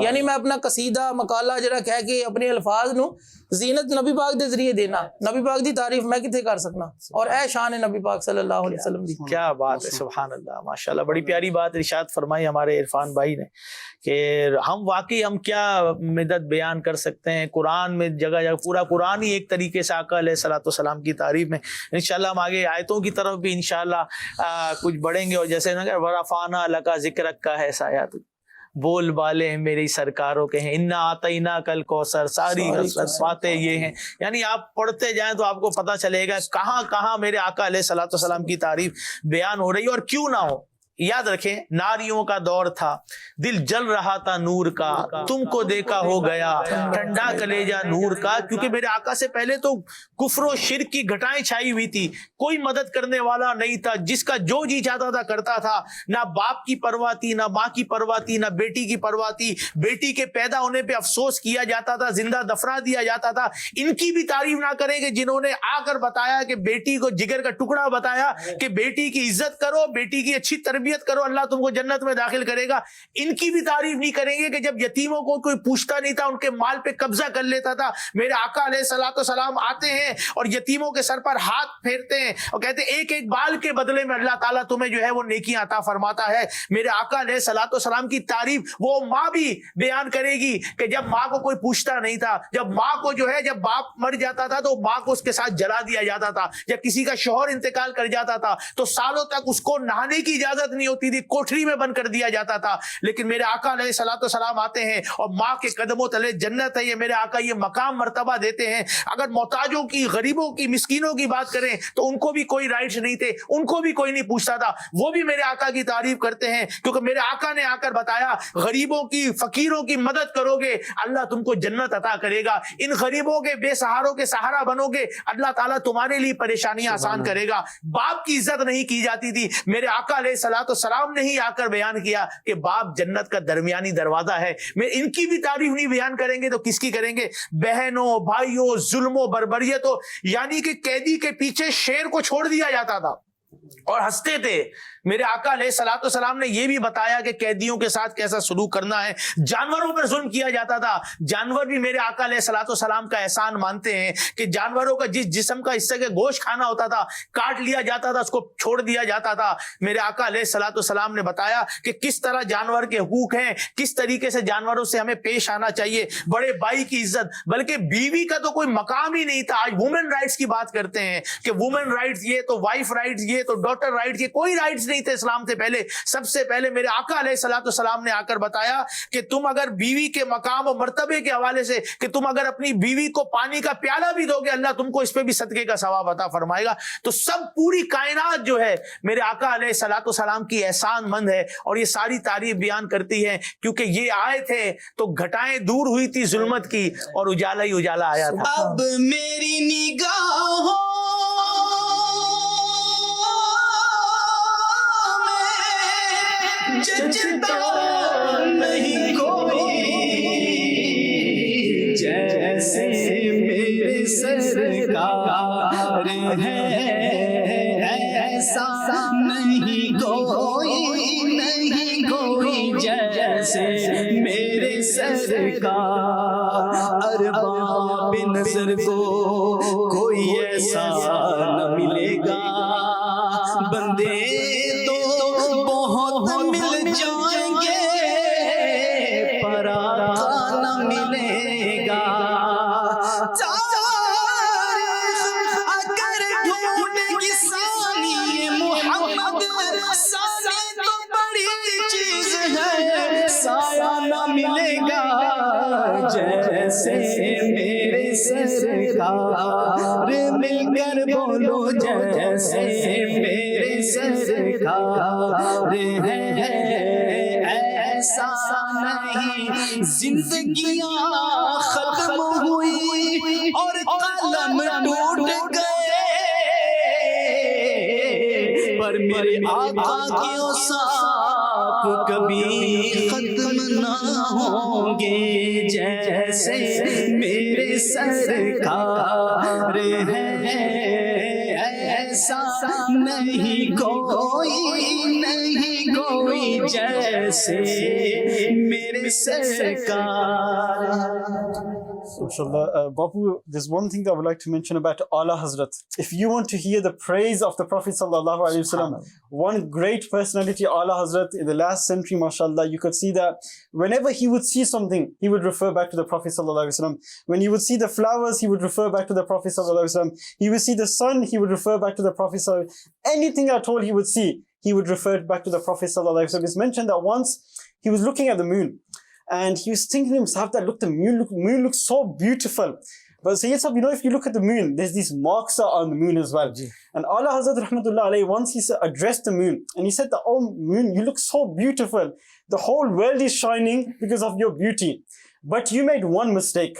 یعنی میں اپنا قصیدہ مقالہ جڑا کہہ کے اپنے الفاظ نو زینت نبی پاک دے ذریعے دینا، نبی پاک دی تعریف میں کتنے کر سکنا، اور اے شان ہے نبی پاک صلی اللہ علیہ وسلم دی. کیا بات ہے، سبحان اللہ، ماشاءاللہ بڑی پیاری بات ارشاد فرمائی ہمارے عرفان بھائی نے کہ ہم واقعی ہم کیا مدد بیان کر سکتے ہیں. قرآن میں جگہ جگہ پورا قرآن ہی ایک طریقے سے آقا علیہ الصلوۃ والسلام کی تعریف میں. انشاءاللہ ہم آگے آیتوں کی طرف بھی انشاءاللہ کچھ بڑھیں گے. اور جیسے نا ورفعنا لک ذکرک کا ہے سایات، بول بالے ہیں میری سرکاروں کے ہیں، انا آتینا کل کوثر، ساری باتیں یہ ہیں. یعنی آپ پڑھتے جائیں تو آپ کو پتہ چلے گا کہاں کہاں میرے آقا علیہ الصلوۃ والسلام کی تعریف بیان ہو رہی ہے. اور کیوں نہ ہو، یاد رکھیں ناریوں کا دور تھا، دل جل رہا تھا نور کا، تم کو دیکھا ہو گیا ٹھنڈا کلیجہ نور کا. کیونکہ میرے آقا سے پہلے تو کفر و شرک کی گھٹائیں چھائی ہوئی تھی، کوئی مدد کرنے والا نہیں تھا، جس کا جو جی چاہتا تھا کرتا تھا. نہ باپ کی پرواہ تھی، نہ ماں کی پرواہ تھی، نہ بیٹی کی پرواہ تھی. بیٹی کے پیدا ہونے پہ افسوس کیا جاتا تھا، زندہ دفنا دیا جاتا تھا. ان کی بھی تعریف نہ کریں کہ جنہوں نے آ کر بتایا کہ بیٹی کو جگر کا ٹکڑا بتایا کہ بیٹی کی عزت کرو، بیٹی کی اچھی تربیت کرو، اللہ تم کو جنت میں داخل کرے گا. ان کی بھی تعریف نہیں کریں گے کہ جب یتیموں کو کوئی پوچھتا نہیں تھا، ان کے مال پہ قبضہ کر لیتا تھا. میرے آقا علیہ الصلوۃ والسلام آتے ہیں اور یتیموں کے سر پر ہاتھ پھیرتے ہیں اور کہتے ہیں ایک ایک بال کے بدلے میں اللہ تعالیٰ تمہیں جو ہے وہ نیکیاں عطا فرماتا ہے. میرے آقا علیہ الصلوۃ والسلام کی تعریف وہ ماں بھی بیان کرے گی کہ جب ماں کو کوئی پوچھتا نہیں تھا، جب ماں کو جو ہے جب باپ مر جاتا تھا تو ماں کو اس کے ساتھ جلا دیا جاتا تھا. جب کسی کا شوہر انتقال کر جاتا تھا تو سالوں تک اس کو نہانے کی اجازت نہیں ہوتی تھی، کوٹھری میں بند کر دیا جاتا تھا. لیکن میرے آقا علیہ الصلوۃ والسلام آتے ہیں اور ماں کے قدموں تلے جنت ہے، یہ میرے آقا یہ مقام مرتبہ دیتے ہیں. اگر محتاجوں کی، غریبوں کی، مسکینوں کی بات کریں تو ان کو بھی کوئی رائٹس نہیں تھے، ان کو بھی کوئی نہیں پوچھتا تھا. وہ بھی میرے آقا کی تعریف کرتے ہیں کیونکہ میرے آقا نے آ کر بتایا غریبوں کی، فقیروں کی مدد کرو گے اللہ تم کو جنت عطا کرے گا. ان غریبوں کے، بے سہاروں کے سہارا بنو گے اللہ تعالیٰ تمہارے لیے پریشانیاں آسان کرے گا. باپ کی عزت نہیں کی جاتی تھی، میرے آقا علیہ الصلوۃ والسلام نے ہی آ کر بیان کیا کہ باپ جنت کا درمیانی دروازہ ہے. میں ان کی بھی تعریف نہیں بیان کریں گے تو کس کی کریں گے؟ بہنوں، بھائیوں، ظلم و بربریتوں، یعنی کہ قیدی کے پیچھے شیر کو چھوڑ دیا جاتا تھا اور ہنستے تھے. میرے آقا علیہ الصلوۃ والسلام نے یہ بھی بتایا کہ قیدیوں کے ساتھ کیسا سلوک کرنا ہے. جانوروں پر ظلم کیا جاتا تھا، جانور بھی میرے آقا علیہ الصلوۃ والسلام کا احسان مانتے ہیں کہ جانوروں کا جس جسم کا حصہ کے گوشت کھانا ہوتا تھا کاٹ لیا جاتا تھا، اس کو چھوڑ دیا جاتا تھا. میرے آقا علیہ الصلوۃ والسلام نے بتایا کہ کس طرح جانور کے حقوق ہیں، کس طریقے سے جانوروں سے ہمیں پیش آنا چاہیے. بڑے بھائی کی عزت، بلکہ بیوی کا تو کوئی مقام ہی نہیں تھا. آج وومن رائٹس کی بات کرتے ہیں کہ وومن رائٹس یہ تو وائف رائٹس، یہ تو ڈاٹر رائٹس، یہ کوئی رائٹس نہیں تھے اسلام سے پہلے. سب سے پہلے میرے آقا علیہ الصلوۃ والسلام نے آ کر بتایا کہ تم اگر بیوی کے مقام و مرتبے کے حوالے سے کہ تم اگر اپنی بیوی کو پانی کا پیالہ بھی دو گے اللہ تم کو اس پہ بھی صدقے کا ثواب عطا فرمائے گا. تو سب پوری کائنات جو ہے میرے آقا علیہ الصلوۃ والسلام کی احسان مند ہے اور یہ ساری تعریف بیان کرتی ہے کیونکہ یہ آئے تھے تو گھٹائیں دور ہوئی تھی ظلمت کی اور اجالا ہی اجالا آیا تھا. اب میری نگاہوں جچتا نہیں کوئی جیسے میرے سرکار ہے، ایسا نظر کو کوئی ایسا نہ ملے گا. بندے تو بہت مل جائیں گے پر آقا نہ ملے گا. اگر ڈھونڈے گی ثانی محمد ثانی تو بڑی چیز ہے سایہ نہ ملے گا. جیسے میرے سرکار مل کر بولو جیسے میرے سرکار ہے ایسا نہیں. زندگیاں ختم ہوئی اور قلم ٹوٹ گئے پر میرے آقا کے اوصاف کبھی ختم نہ ہوں گے. جیسے میرے سرکار ہے ایسا نہیں کوئی جیسے میرے سرکار. MashaAllah. Bapu, there's one thing that I would like to mention about Ala Hazrat. If you want to hear the praise of the Prophet sallallahu alaihi wasallam, one great personality, Ala Hazrat, in the last century, mashallah, you could see that whenever he would see something, he would refer back to the Prophet sallallahu alaihi wasallam. When he would see the flowers, he would refer back to the Prophet sallallahu alaihi wasallam. He would see the sun, he would refer back to the Prophet sallallahu alaihi wasallam. Anything at all he would see, he would refer back to the Prophet sallallahu alaihi wasallam. It's mentioned that once he was looking at the moon, and he was thinking to himself that, look, the moon looks so beautiful. But Sayyid Sahib, if you look at the moon, there's these marks on the moon as well. And Ala Hazrat Rahmatullah alayhi, once he addressed the moon, and he said, oh moon, you look so beautiful. The whole world is shining because of your beauty. But you made one mistake.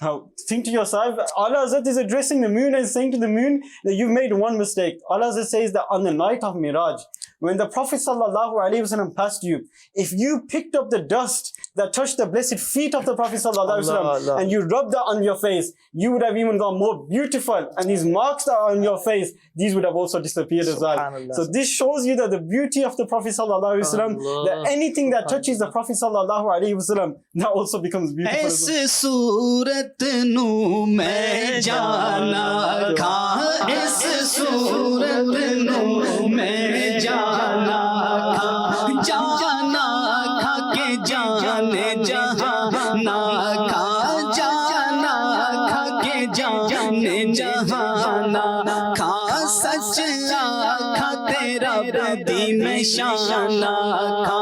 Now, think to yourself, Ala Hazrat is addressing the moon and saying to the moon that you've made one mistake. Ala Hazrat says that on the night of Miraj, when the Prophet ﷺ passed you, if you picked up the dust that touched the blessed feet of the Prophet ﷺ and you rubbed that on your face, you would have even gone more beautiful. And these marks that are on your face, these would have also disappeared as well. So this shows you that the beauty of the Prophet ﷺ, that anything that touches the Prophet ﷺ, that also becomes beautiful as well. S صورت نو میں جانا کھا اس صورت نو میں جانا کھا کے جانے جہانا کھا کے جانے جہانا کھا سچ آکھا تیرا بدی میں شانہ کھا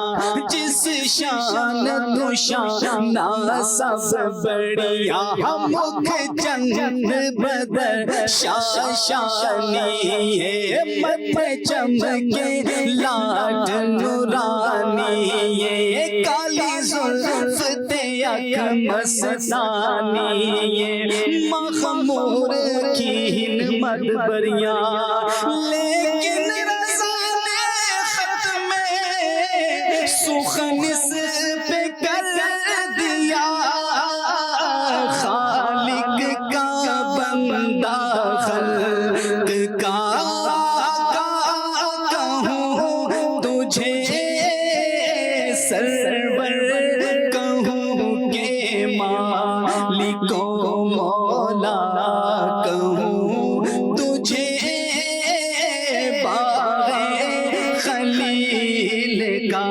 جس شان تو شانہ سب بڑیا مکھ چند بدر شانی ہے مت چمکے لاٹ نورانی ہے کالی زلف اک مستانی ہے مخمور کین مدبریاں لیکن رضا نے خط میں سخن اس پہ کر دیا خالق کا بندہ خلق کا کہوں تجھے سرور کہوں کہ مالک و مولا کہوں تجھے باغ خلیل کا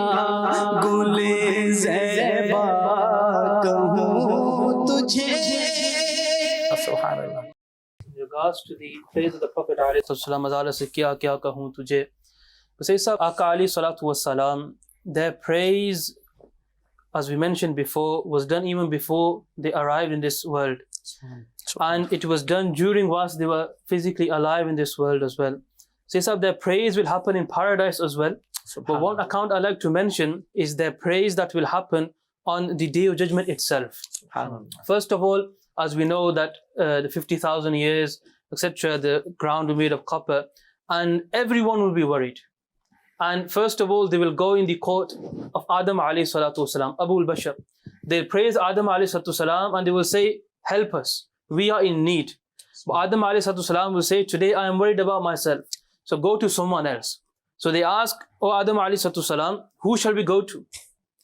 گل زیبا کہوں تجھے. سبحان اللہ. In regards to the praise of the Prophet ﷺ, سے کیا کہوں تجھے. Sayyid Sahib, Aka alayhi salatu wassalam, their praise, as we mentioned before, was done even before they arrived in this world. And it was done during whilst they were physically alive in this world as well. Sayyid Sahib, their praise will happen in paradise as well. But one account I like to mention is their praise that will happen on the Day of Judgment itself. First of all, as we know that the 50,000 years, etc., the ground will be made of copper, and everyone will be worried. And first of all, they will go in the court of Adam alayhi salatu wasalam, Abu al-Bashar. They'll praise Adam alayhi salatu wasalam and they will say, help us, we are in need. But Adam alayhi salatu wasalam will say, today I am worried about myself, so go to someone else. So they ask, oh Adam alayhi salatu wasalam, who shall we go to?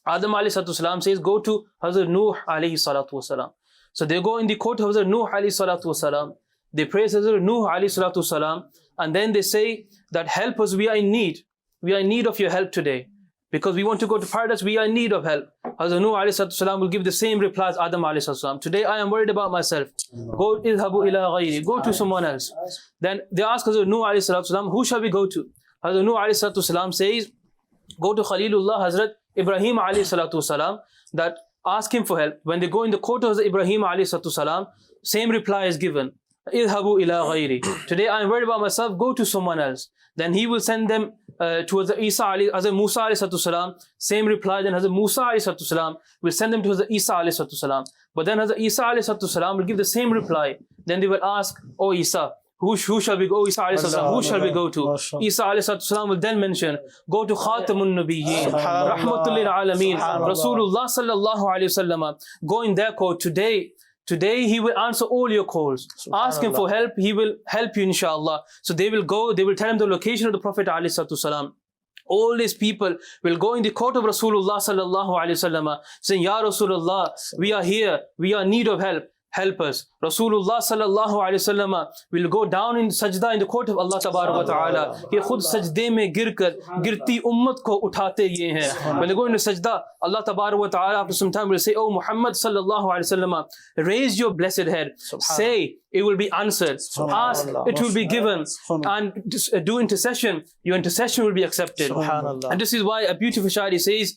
Adam alayhi salatu wasalam says, go to Hazrat Nuh alayhi salatu wasalam. So they go in the court of Hazrat Nuh alayhi salatu wasalam. They praise Hazrat Nuh alayhi salatu wasalam, and then they say that help us, we are in need. We are in need of your help today. Because we want to go to paradise, we are in need of help. Hazrat Nuh alayhi salatu wasalam will give the same reply as Adam alayhi salatu wasalam. Today I am worried about myself. Go idhabu ila ghayri. Go to someone else. Then they ask Hazrat Nuh alayhi salatu wasalam, who shall we go to? Hazrat Nuh alayhi salatu wasalam says, go to Khalilullah Hazrat Ibrahim alayhi salatu wasalam, that ask him for help. When they go in the court of Hazrat Ibrahim alayhi salatu wasalam, same reply is given. Idhabu ila ghayri. Today I am worried about myself, go to someone else. Then he will send them to Hazrat Musa alayhi salatu wasalam, same reply. Then Hazrat Musa alayhi salatu wasalam will send them to Hazrat Isa alayhi salatu wasalam. But then Hazrat Isa alayhi salatu wasalam will give the same reply. Then they will ask, oh Isa, who shall we go? Isa alayhi salatu wasalam, who shall we go to? Isa alayhi salatu wasalam will then mention, go to Khatamun Nabiyyin, Rahmatul lil Alameen, Rasulullah sallallahu alayhi wasallam. Go in their court today. Today he will answer all your calls. Ask him for help, he will help you inshallah. So they will go, they will tell him the location of the Prophet alayhi salatu wasalam. All these people will go in the court of Rasulullah sallallahu alayhi wasallam, saying, Ya Rasulullah, we are here, we are in need of help. Help us. Rasulullah sallallahu alayhi wasallam will go down in sajda in the court of Allah tabarak wa ta'ala. Ye khud sajde mein gir kar girti ummat ko uthate ye hain. When they go into sajda, Allah tabarak wa ta'ala after some time will say, oh Muhammad sallallahu alayhi wasallam, raise your blessed head. Say, it will be answered. Ask, it will be given. And do intercession, your intercession will be accepted. And this is why a beautiful shairi says,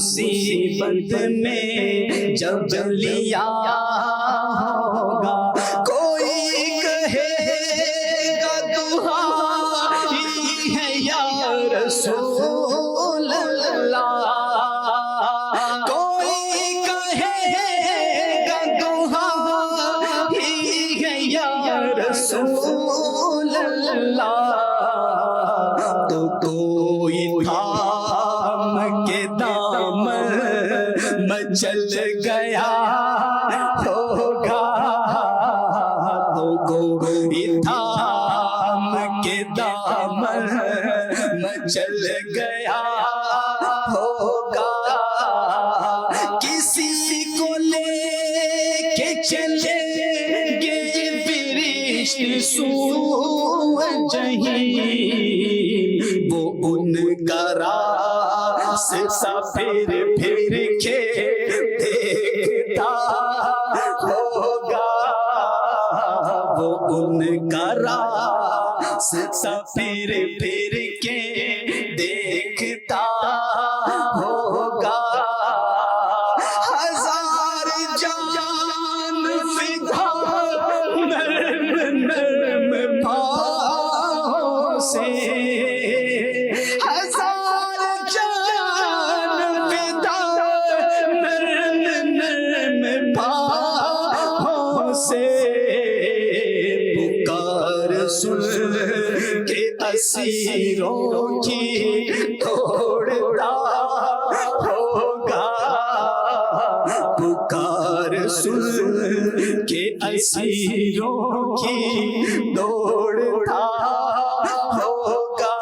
مصیبت میں جب لیا ہوگا کوئی کہے گا دعائی ہے یا رسول اللہ کوئی کہے گا دعائی ہے یا رسول اللہ تو کوئی تھام کے دامن مچل گیا ہوگا تو کوئی تھام کے دامن مچل گیا ہوگا کسی کو لے کے چلے گے فرشتے سوئے جہیم وہ ان کا راستہ پھر کے دیکھتا ہوگا وہ ان کا راستہ پھر کے دیکھتا ہوگا ہزار جان فدا نرم نرم پاؤں سے ہزار جان فدا نرم نرم پاؤں سے پکار سن کے اسیروں کی توڑتا ہوگا پکار سن کے اسیروں کی دوڑتا ہوگا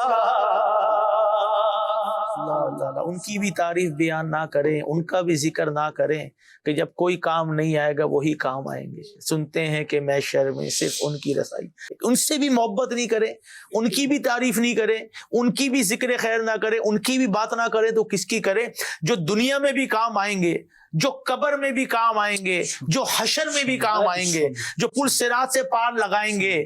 ان کی بھی تعریف بیان نہ کریں, ان کا بھی ذکر نہ کریں کہ جب کوئی کام نہیں آئے گا وہی کام آئیں گے. سنتے ہیں کہ محشر میں صرف ان کی رسائی, ان سے بھی محبت نہیں کریں, ان کی بھی تعریف نہیں کریں, ان کی بھی ذکر خیر نہ کریں, ان کی بھی بات نہ کریں تو کس کی کریں؟ جو دنیا میں بھی کام آئیں گے, جو قبر میں بھی کام آئیں گے, جو حشر میں بھی کام آئیں گے, جو پل صراط سے پار لگائیں گے,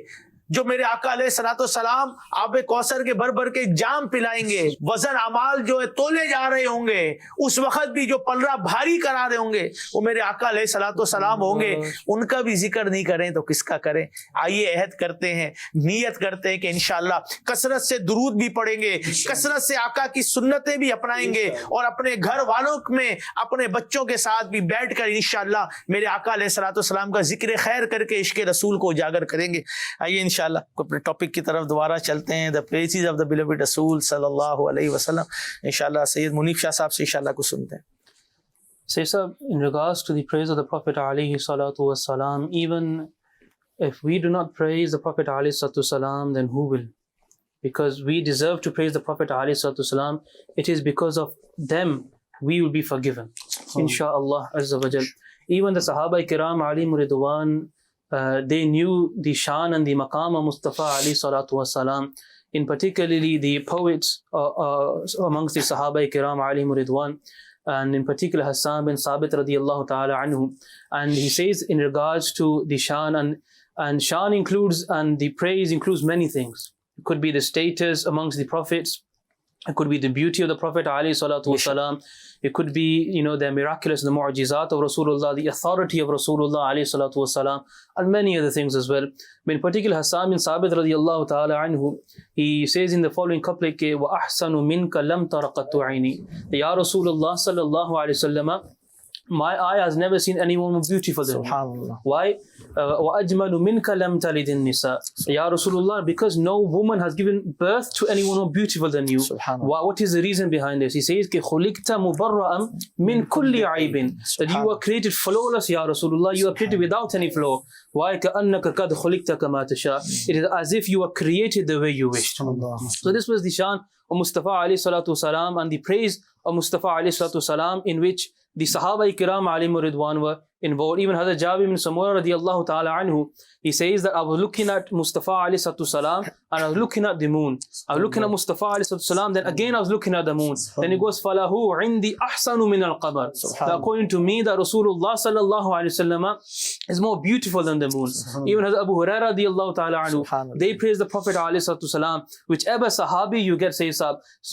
جو میرے آقا علیہ الصلوۃ والسلام آب کوثر کے بھر بھر کے جام پلائیں گے, وزن اعمال جو ہے تولے جا رہے ہوں گے, اس وقت بھی جو پلڑا بھاری کرا رہے ہوں گے وہ میرے آقا علیہ الصلوۃ والسلام ہوں گے. ان کا بھی ذکر نہیں کریں تو کس کا کریں؟ آئیے عہد کرتے ہیں, نیت کرتے ہیں کہ انشاءاللہ کثرت سے درود بھی پڑھیں گے, کثرت سے آقا کی سنتیں بھی اپنائیں گے, اور اپنے گھر والوں میں اپنے بچوں کے ساتھ بھی بیٹھ کر انشاءاللہ میرے آقا علیہ الصلوۃ والسلام کا ذکر خیر کر کے عشق رسول کو اجاگر کریں گے. آئیے انشاءاللہ اپنے ٹاپک کی طرف دوبارہ چلتے ہیں, the praises of the beloved رسول صلی اللہ علیہ وسلم. انشاءاللہ سید منیف شاہ صاحب سے انشاءاللہ کچھ سنتے ہیں. Say, sir, in regards to the praise of the Prophet alayhi salatu wasalam, even if we do not praise the Prophet alayhi salatu wasalam, then who will? Because we deserve to praise the Prophet alayhi salatu wasalam. It is because of them we will be forgiven, insha'Allah azza wa jal. Even the Sahaba Kiram alayhim ridwan, they knew the shan and the maqam of Mustafa alayhi salatu wasalam. In particularly the poets amongst the Sahaba Kiram alayhim ridwan, and in particular Hassan bin Sabit radiyallahu ta'ala anhu. And he says in regards to the shan, and shan includes, and the praise includes many things. It could be the status amongst the prophets, it could be the beauty of the Prophet alayhi salatu wasalam, it could be, the miraculous, the mu'jizat of Rasulullah, the authority of Rasulullah alayhi salatu wasalam, and many other things as well. But in particular Hassan bin Sabit radiyallahu ta'ala anhu, he says in the following couplet, wa ahsanu minka lam tara qattu aini. Ya Rasulullah sallallahu alayhi wasallam, my eye has never seen anyone more beautiful than you. Why? وَأَجْمَلُ مِنْكَ لَمْ تَلِدِ النِّسَاء. Ya Rasulullah, because no woman has given birth to anyone more beautiful than you. What is the reason behind this? He says, خُلِقْتَ مُبَرَّأً مِنْ كُلِّ عَيْبٍ. That you are created flawless, Ya Rasulullah. You are created without any flaw. Why? كَأَنَّكَ قَدْ خُلِقْتَ كَمَا تَشَاءُ. It is as if you are created the way you wished. So this was the shan of Mustafa alayhi salatu wasalam, and the praise of Mustafa alayhi salatu wasalam, in which the Sahaba Kiram alayhim ridwan were involved. Even Hazrat Jabir bin Samura radiyallahu ta'ala anhu, he says that I was looking at Mustafa alayhi salatu salam, and I was looking at the moon. I was looking at Mustafa alayhi salatu salam, then again I was looking at the moon. Then he goes, فَلَهُ عِنْدِي أَحْسَنُ مِنَ الْقَمَرِ. That according to me, that Rasulullah sallallahu alayhi wasallam is more beautiful than the moon. Even Hazrat Abu Hurairah radiyallahu ta'ala anhu, they praise the Prophet alayhi salatu salam. Whichever sahabi you get, says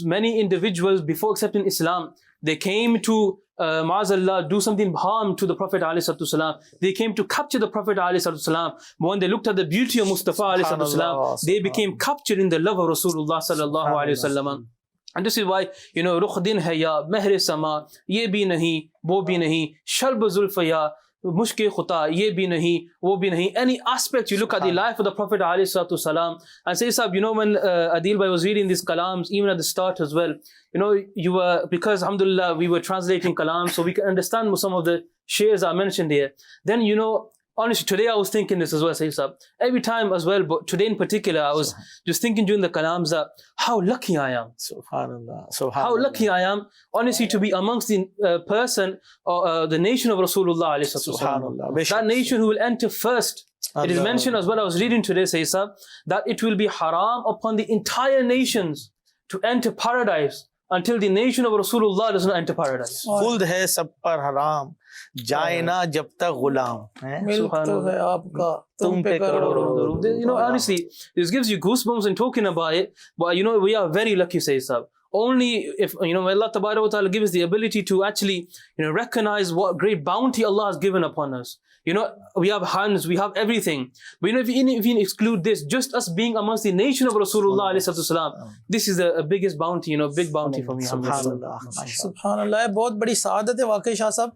many individuals before accepting Islam, they came to Ma'azallah do something harm to the Prophet ﷺ. They came to capture the Prophet ﷺ. But when they looked at the beauty of Mustafa ﷺ, they became captured in the love of Rasulullah sallallahu alaihi wasallam. And this is why, you know, rukh din hai ya, mehr sama, ye bhi nahi, wo bhi nahi, sharb zulf ya, mushke khuta, ye bhi nahi, wo bhi nahi. Any aspect, you look at the life of the Prophet ﷺ, and say, Sahib, you know, when Adil Bhai was reading these kalams, even at the start as well, you know, you were, because alhamdulillah, we were translating kalams, so we can understand some of the shares are mentioned here. Then, you know, honestly, today I was thinking this as well, Sayyid Sahib. Every time as well, but today in particular, I was just thinking during the kalams that how lucky I am. Subhanallah. Subhanallah. How lucky I am, honestly, to be amongst the person or the nation of Rasulullah alayhi Subhanallah. salatu. That nation who will enter first. It is mentioned as well, I was reading today, Sayyid Sahib, that it will be haram upon the entire nations to enter paradise until the nation of Rasulullah does not enter paradise. خلد ہے سب پر حرام, جائے نا جب تک غلام. ملک تو ہے آپ کا, تم پہ کروڑوں. You know, honestly, this gives you goosebumps in talking about it. But you know, we are very lucky, Sayyid Sahib. Only if, you know, Allah Tabaraka wa Ta'ala gives us the ability to actually, you know, recognize what great bounty Allah has given upon us. You know, we have hands, we have everything. But you know, if you exclude this, just us being amongst the nation of Rasulullah alayhi salatu, this is the biggest bounty, you know, big bounty for me. سبحانallah, بہت بڑی سعادت ہے واقعی شاہ صاحب.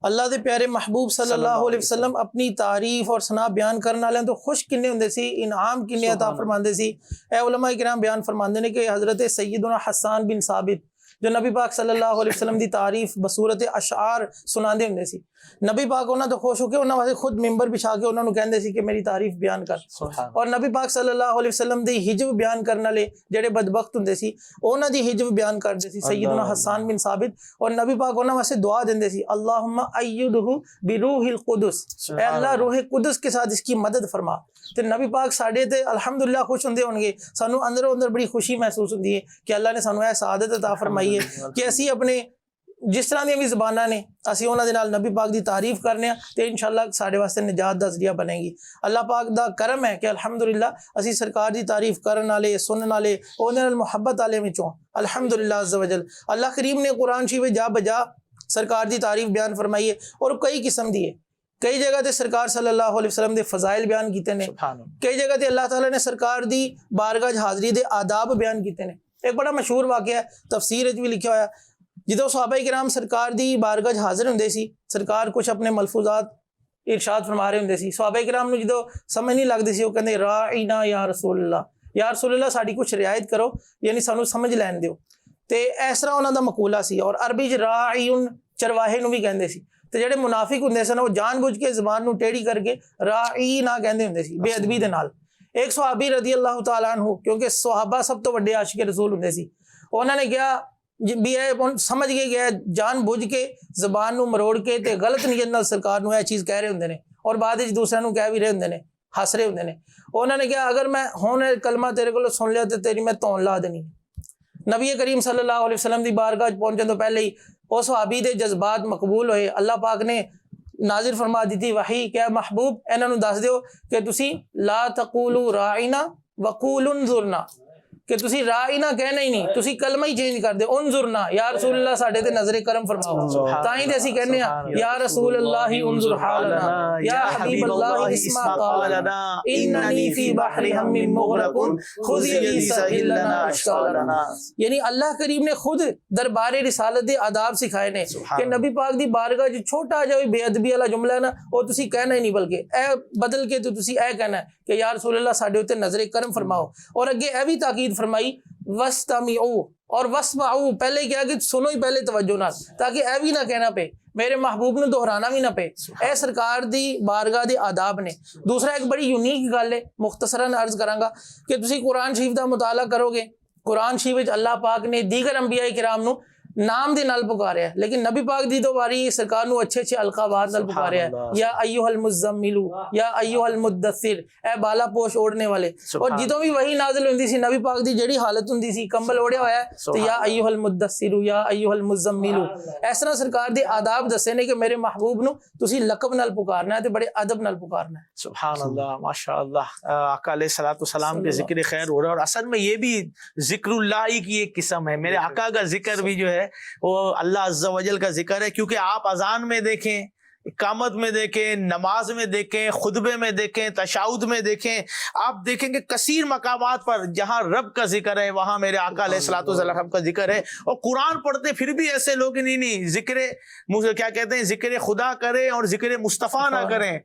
اللہ دے پیارے محبوب صلی اللہ علیہ وسلم اپنی تعریف اور ثنا بیان کرنے والے تو خوش کنے ہوندے سی, انعام کنے عطا فرماندے سی. اے علماء کرام بیان فرماندے نے کہ حضرت سیدنا حسان بن ثابت جو نبی پاک صلی اللہ علیہ وسلم دی تعریف بصورت اشعار سناندے ہوندے سی. نبی پاک انہاں تو خوش ہو کے انہاں واسطے خود ممبر بچھا کے انہاں نوں کہندے سی کہ میری تعریف بیان کر. اور نبی پاک صلی اللہ علیہ وسلم دی ہجو بیان کرنے والے جڑے بدبخت ہوندے سی انہاں دی ہجو بیان کردے سی سیدنا حسان بن ثابت. اور نبی پاک انہاں واسطے دعا دیندے سی, اللہم ایدہ بروح القدس, اے اللہ روح قدس کے ساتھ اس کی مدد فرما. تے نبی پاک ساڈے تے الحمدللہ خوش ہوندے ہون گے, سانو اندروں اندر بڑی خوشی محسوس ہوندی ہے کہ اللہ نے سانو اے سعادت عطا فرمائی ہے کہ اسی اپنے جس طرح دی بھی زباناں نے اسی انہاں دے نال نبی پاک دی تعریف کرنے ہاں تے انشاءاللہ ساڈے واسطے نجات دا ذریعہ بنے گی. اللہ پاک دا کرم ہے کہ الحمدللہ اسی سرکار دی تعریف کرن والے, سنن والے, اودے نال محبت والے وچوں الحمدللہ عز وجل. اللہ کریم نے قرآن شریف جا بجا سرکار دی تعریف بیان فرمائی ہے, اور کئی قسم دی ہے. کئی جگہ تے سرکار صلی اللہ علیہ وسلم دے فضائل بیان کیتے نے, کئی جگہ تے اللہ تعالیٰ نے سرکار دی بارگاہ حاضری دے آداب بیان کیتے نے. ایک بڑا مشہور واقعہ ہے, تفسیر وچ بھی لکھا ہوا ہے, جدوں صحابہ کرام سرکار دی بارگاہ حاضر ہوندے سی, سرکار کچھ اپنے ملفوظات ارشاد فرما رہے ہوندے سی. صحابہ کرام نوں جدوں سمجھ نہیں لگدی سی, وہ کہندے راعینا یا رسول اللہ, یا رسول اللہ ساڈی کچھ رعایت کرو, یعنی سانو سمجھ لین دیو. تے اس طرح انہاں دا مقولہ سی. اور عربی چ راعیون چرواہے نوں بھی کہندے سی. تے جڑے منافق ہوندے سن وہ جان بوجھ کے زبان نوں ٹیڑھی کر کے راعی نہ کہندے ہوندے سی بے ادبی دے نال. ایک صحابی رضی اللہ تعالیٰ عنہ, کیونکہ صحابہ سب تو بڑے عاشق رسول ہوندے سی, انہوں نے کیا بھی سمجھ کے گیا جان بوجھ کے زبان نو مروڑ کے تے غلط نیت نال سرکار نو یہ چیز کہہ رہے ہوندے نے, اور بعد وچ دوسرے نو کہہ بھی رہے ہوندے نے, ہس رہے ہوندے نے. انہوں نے کہا اگر میں ہن کلمہ تیرے کولوں سن لیا تے تیری میں تون لا دینی. نبی کریم صلی اللہ علیہ وسلم دی بارگاہ پہنچن تو پہلے ہی وہ صحابی دے جذبات مقبول ہوئے. اللہ پاک نے نازل فرما دیتی وحی کہ محبوب انہاں نوں دس دیو کہ تسی لا تقولوا راعنا وقولوا انظرنا, کہ تسی راعینا کہنا ہی نہیں, تسی کلمہ ہی چینج کر دے, انظرنا یا رسول اللہ ساڈے تے نظر کرم فرماؤ. تائیں تے اسی کہنے ہاں یا رسول اللہ انظر حالنا, یا حبیب اللہ اسمع قالنا, اننی فی بحر ہم مغرق خذ یدی سہل لنا اشکالنا. یعنی اللہ کریم نے خود دربار رسالت دے آداب سکھائے نے کہ نبی پاک دی بارگاہ جو چھوٹا جا بے ادبی والا جملہ ہے نا, وہ تسی کہنا ہی نہیں, بلکہ اے بدل کے تو تسی اے کہنا ہے کہ یا رسول اللہ ساڈے تے نظر کرم فرماؤ. اور اگے اے بھی تاکید فرمائی وَاسْتَمِعُوا اور وَاسْمَعُوا, پہلے کیا کہ سنو ہی پہلے توجہ نال, تاکہ اے بھی نہ کہنا پے, میرے محبوب نے دہرانا بھی نہ پے. اے سرکار دی بارگاہ دے آداب نے. دوسرا ایک بڑی یونیک گل ہے, مختصراً عرض کراں گا کہ تسی قرآن شریف دا مطالعہ کرو گے, قرآن شریف وچ اللہ پاک نے دیگر انبیاء کرام نو نام دے نال پکاریا ہے, لیکن نبی پاک دی تو باری سرکار نو اچھے اچھے القابات نال پکاریا ہے, یا ایھا المزمل, یا ایھا المدثر, اے بالا پوش اوڑھنے والے. اور جدوں بھی وحی نازل ہوندی سی نبی پاک دی جڑی حالت ہوندی سی, کمبل اوڑھیا ہویا ہے تو یا ایھا المدثر, یا ایھا المزمل. اس طرح سرکار دے آداب دسے نے کہ میرے محبوب نو تسی لقب نال پکارنا ہے تے بڑے ادب نال پکارنا ہے. سبحان اللہ, ماشاءاللہ. آقا علیہ الصلوۃ والسلام کے ذکر خیر ہو رہا ہے, اور اصل میں یہ بھی ذکر اللہ کی ایک قسم ہے. میرے آقا کا ذکر بھی جو ہے ہے وہ اللہ عز و جل کا ذکر ہے. کیونکہ آپ اذان میں دیکھیں, اقامت میں دیکھیں, نماز میں دیکھیں, خطبے میں دیکھیں, تشہد میں دیکھیں, آپ دیکھیں کہ کثیر مقامات پر جہاں رب کا ذکر ہے وہاں میرے آقا علیہ الصلوۃ والسلام کا ذکر ہے. اور قرآن پڑھتے پھر بھی ایسے لوگ نہیں ذکر کیا کہتے ہیں, ذکر خدا کریں اور ذکر مصطفیٰ نہ کریں,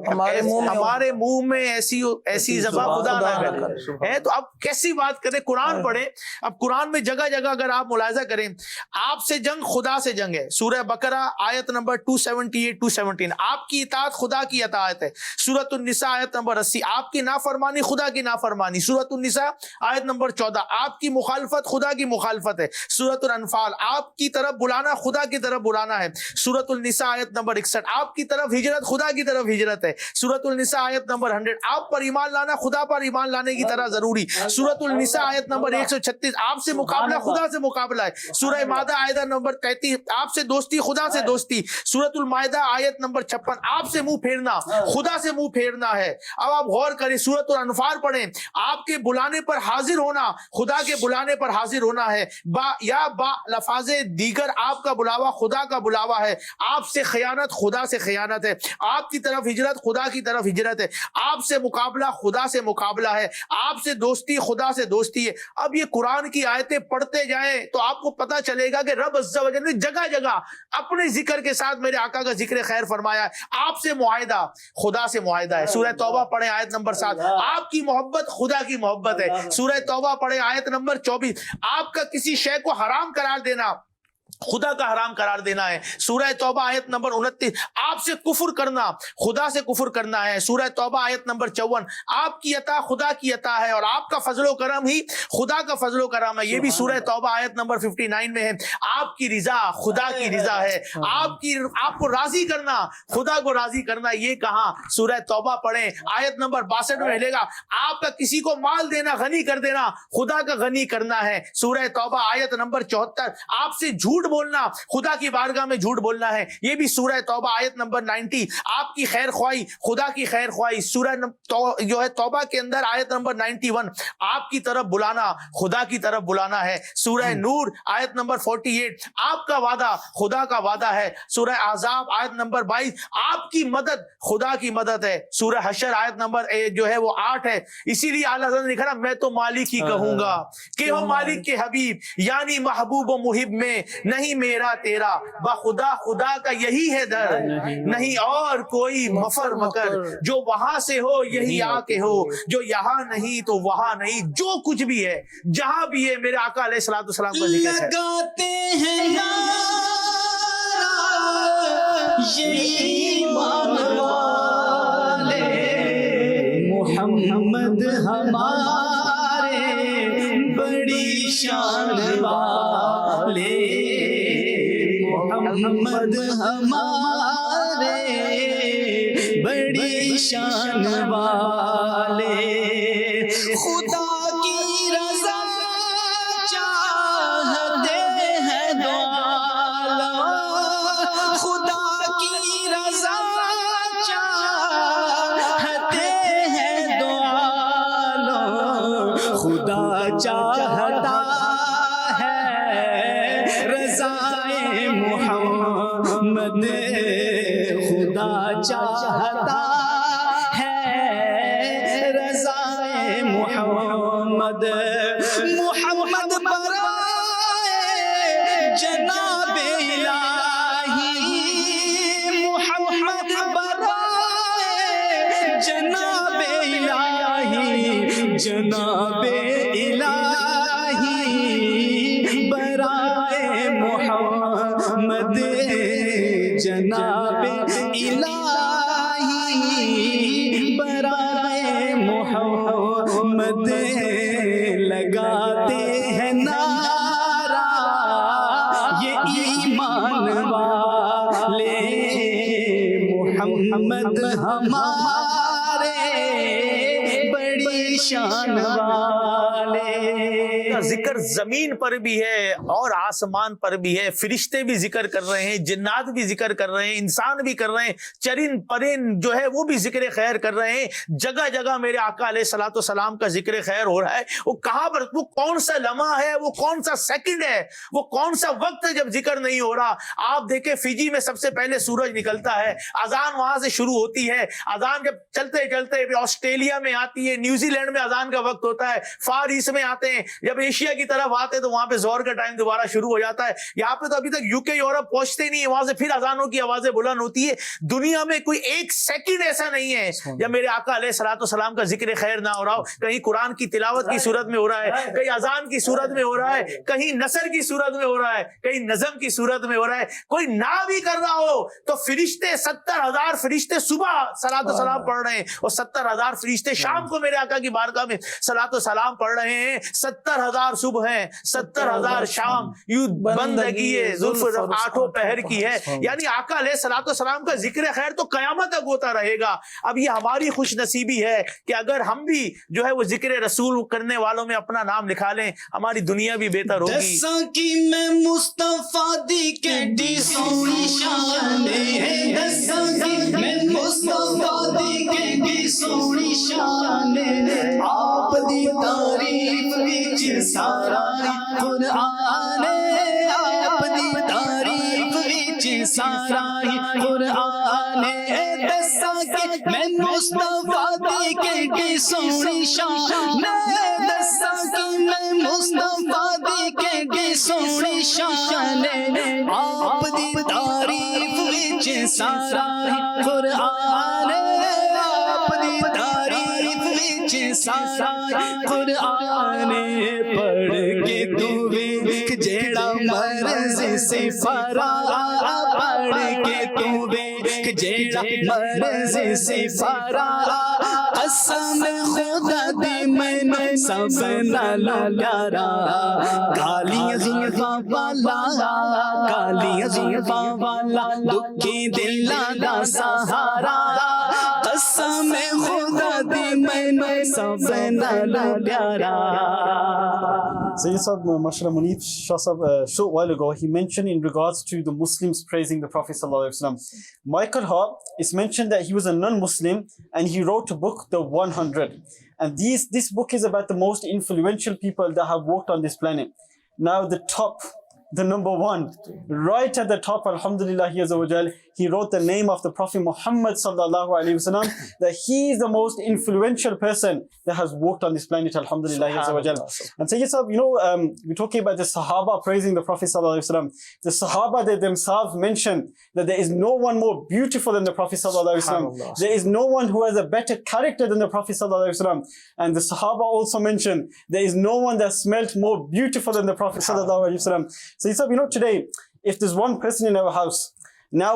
ہمارے منہ میں ایسی زبان خدا نہ کریں. تو اب کیسی بات کریں, قرآن پڑھیں. اب قرآن میں جگہ جگہ اگر آپ ملاحظہ کریں, آپ سے جنگ خدا سے جنگ ہے. سورہ بقرہ آیت نمبر 278-217 آپ کی اطاعت خدا کی اطاعت ہے. سورۃ النساء آیت نمبر 80 آپ کی نافرمانی خدا کی نافرمانی. سورۃ النساء آیت نمبر 14 آپ کی مخالفت خدا کی مخالفت ہے. سورۃ الانفال آپ کی طرف بلانا خدا کی طرف بلانا ہے. سورۃ النساء آیت نمبر 61 آپ کی طرف ہجرت خدا کی طرف ہجرت ہے. سورۃ النساء آیت نمبر 100 آپ پر ایمان لانا خدا پر ایمان لانے کی طرح ضروری. سورۃ النساء آیت نمبر 136 آپ سے مقابلہ خدا سے مقابلہ ہے. سورہ مائدہ آیت نمبر 33 آپ سے دوستی خدا سے دوستی. سورۃ المائدہ آیت نمبر 56 آپ سے منہ پھیرنا خدا سے منہ پھیرنا ہے. اب آپ غور کریں, سورۃ الانفال پڑھیں, آپ کے بلانے پر حاضر ہونا خدا کے بلانے پر حاضر ہونا ہے. با لفاظ دیگر آپ کا بلاوا خدا کا بلاوا ہے. آپ سے خیانت خدا سے خیانت ہے. آپ کی طرف ہجرت خدا کی طرف ہجرت ہے. آپ سے مقابلہ خدا سے مقابلہ ہے. آپ سے دوستی خدا سے دوستی ہے. اب یہ قرآن کی آیتیں پڑھتے جائیں تو آپ کو پتہ چلے گا کہ رب عز و جل نے جگہ جگہ اپنے ذکر کے ساتھ میرے آقا کا ذکر خیر فرمایا ہے. آپ سے معاہدہ خدا سے معاہدہ ہے. سورہ توبہ پڑھیں آیت نمبر 7 آپ کی محبت خدا کی محبت ہے. سورہ توبہ پڑھیں آیت نمبر 24 آپ کا کسی شے کو حرام قرار دینا خدا کا حرام قرار دینا ہے. سورہ توبہ آیت نمبر 29 آپ سے کفر کرنا خدا سے کفر کرنا ہے. سورہ توبہ آیت نمبر 54 آپ کی عطا خدا کی عطا ہے اور آپ کا فضل و کرم ہی خدا کا فضل و کرم ہے. یہ بھی سورہ توبہ آیت نمبر 59 میں ہے. آپ کی رضا خدا کی رضا ہے. آپ کو راضی کرنا خدا کو راضی کرنا. یہ کہاں سورہ توبہ پڑھیں آیت نمبر 62 میں ملے گا. آپ کا کسی کو مال دینا غنی کر دینا خدا کا غنی کرنا ہے. سورہ توبہ آیت نمبر 74 آپ سے جھوٹ بولنا خدا کی بارگاہ میں جھوٹ بولنا ہے. یہ بھی سورہ توبہ آیت نمبر 90 آپ کی خیر خواہی خدا کی خیر خواہی. سورہ جو ہے توبہ کے اندر آیت نمبر 91 آپ کی طرف بلانا خدا کی طرف بلانا ہے. سورہ نور آیت نمبر 48 آپ کا وعدہ خدا کا وعدہ ہے. سورہ احزاب آیت نمبر 22 آپ کی مدد خدا کی مدد ہے. سورہ حشر آیت نمبر جو ہے وہ 8 ہے. اسی لیے اعلیٰ حضرت نے لکھا نا میں تو مالک ہی کہوں گا کہ ہو مالک کے حبیب یعنی محبوب و محب میں نہیں میرا تیرا بخدا خدا کا یہی ہے در نہیں اور کوئی مفر مکر جو وہاں سے ہو یہی آ کے ہو جو یہاں نہیں تو وہاں نہیں. جو کچھ بھی ہے جہاں بھی ہے میرے آقا علیہ الصلوۃ والسلام کا ذکر ہے. لگاتے ہیں نعرہ یہ ایمان والے محمد ہمارے بڑی شان والے محمد ہمارے بڑی شان والے. خدا کی رضا چاہتے ہیں دو عالم خدا کی رضا چاہتے ہیں دو عالم خدا چاہتا ہے رضائے محمد خدا چاہتا ہے رضائے محمد. محمد برائے جناب الہی محمد برائے جناب الہی جناب الہی برائے محمد جناب الہی برائے محمد لگاتے ہیں نعرہ یہ ایمان والے محمد ہمارے بڑی شان والے. ذکر زمین پر بھی ہے اور آسمان پر بھی ہے. فرشتے بھی ذکر کر رہے ہیں, جنات بھی ذکر کر رہے ہیں, انسان بھی کر رہے ہیں, چرند پرند جو ہے وہ بھی ذکر خیر کر رہے ہیں. جگہ جگہ میرے آقا علیہ الصلوۃ والسلام کا ذکر خیر ہو رہا ہے. وہ کہاں پر, وہ کون سا لمحہ ہے, وہ کون سا سیکنڈ ہے, وہ کون سا وقت ہے جب ذکر نہیں ہو رہا. آپ دیکھیں فجی میں سب سے پہلے سورج نکلتا ہے, اذان وہاں سے شروع ہوتی ہے. اذان جب چلتے چلتے آسٹریلیا میں آتی ہے, نیوزی لینڈ میں اذان کا وقت ہوتا ہے, فار ایسٹ میں آتے ہیں, جب ایشیا کی طرف آتے ہیں تو وہاں پہ زہر کا ٹائم دوبارہ شروع ہو جاتا ہے. یہاں پہ تو ابھی تک یو کے یورپ پہنچتے نہیں ہیں, وہاں سے پھر اذانوں کی آوازیں بلند ہوتی ہے. دنیا میں کوئی ایک سیکنڈ ایسا نہیں ہے جب میرے آقا علیہ الصلوۃ والسلام کا ذکر خیر نہ ہو رہا ہو. کہیں قرآن کی تلاوت کی صورت میں ہو رہا ہے, کہیں اذان کی صورت میں ہو رہا ہے, کہیں نثر کی صورت میں ہو رہا ہے, کہیں نظم کی صورت میں ہو رہا ہے. کوئی نہ بھی کر رہا ہو تو فرشتے 70,000 فرشتے صبح صلاۃ و سلام پڑھ رہے ہیں, اور 70,000 فرشتے شام کو میرے آقا کی بارگاہ میں صلاۃ و سلام پڑھ رہے ہیں. 70,000 صبح ہیں, 70,000 شام, یوں بندگی زلف آٹھوں پہر کی ہے. یعنی آقا علیہ الصلوۃ والسلام کا ذکر خیر تو قیامت تک ہوتا رہے گا. اب یہ ہماری خوش نصیبی ہے کہ اگر ہم بھی جو ہے وہ ذکر رسول کرنے والوں میں اپنا نام لکھا لیں, ہماری دنیا بھی بہتر ہوگی. جیسا کہ میں مصطفیٰ دی کیڈی سونی شان ہے, جیسا کہ میں مصطفیٰ دی کیڈی سونی شان ہے, آپ دی تعریف وچ سارا قرآن ہے, آپ دی تعریف وچ سارا قرآن ہے. جیسا کہ میں مصطفیٰ دی کیڈی سونی شان ہے, جیسا کہ میں مصطفیٰ دی کیڈی سونی شان ہے, آپ دی تعریف وچ سارا قرآن ہے, آپ دی تعریف وچ سارا قرآن ہے. پڑھ کے تو ویکھ جیڑا مرضی سفارا, پڑھ کے تو ویکھ جیڑا مرضی سفارا. قسم خدا دی میں سب نالو پیارا, کالیاں زلفاں والا, کالیاں زلفاں والا, دکھی دلاں دا سہارا. قسم خدا دی میں سب نالو پیارا. Sayyid Sahib, Mashallah Munif Shah Sahib, a short while ago, he mentioned in regards to the Muslims praising the Prophet ﷺ. Michael Hart is mentioned that he was a non-Muslim and he wrote a book, The 100. And this book is about the most influential people that have walked on this planet. Now the number one, right at the top, Alhamdulillah, he wrote the name of the Prophet Muhammad sallallahu alaihi wasallam, that he is the most influential person that has walked on this planet, Alhamdulillah. And Sayyid Sahib, we're talking about the Sahaba praising the Prophet sallallahu alaihi wasallam. The Sahaba, they themselves mentioned that there is no one more beautiful than the Prophet sallallahu alaihi wasallam. There is no one who has a better character than the Prophet sallallahu alaihi wasallam. And the Sahaba also mentioned there is no one that smelt more beautiful than the Prophet sallallahu alaihi wasallam. So today, if there's one person in our house, now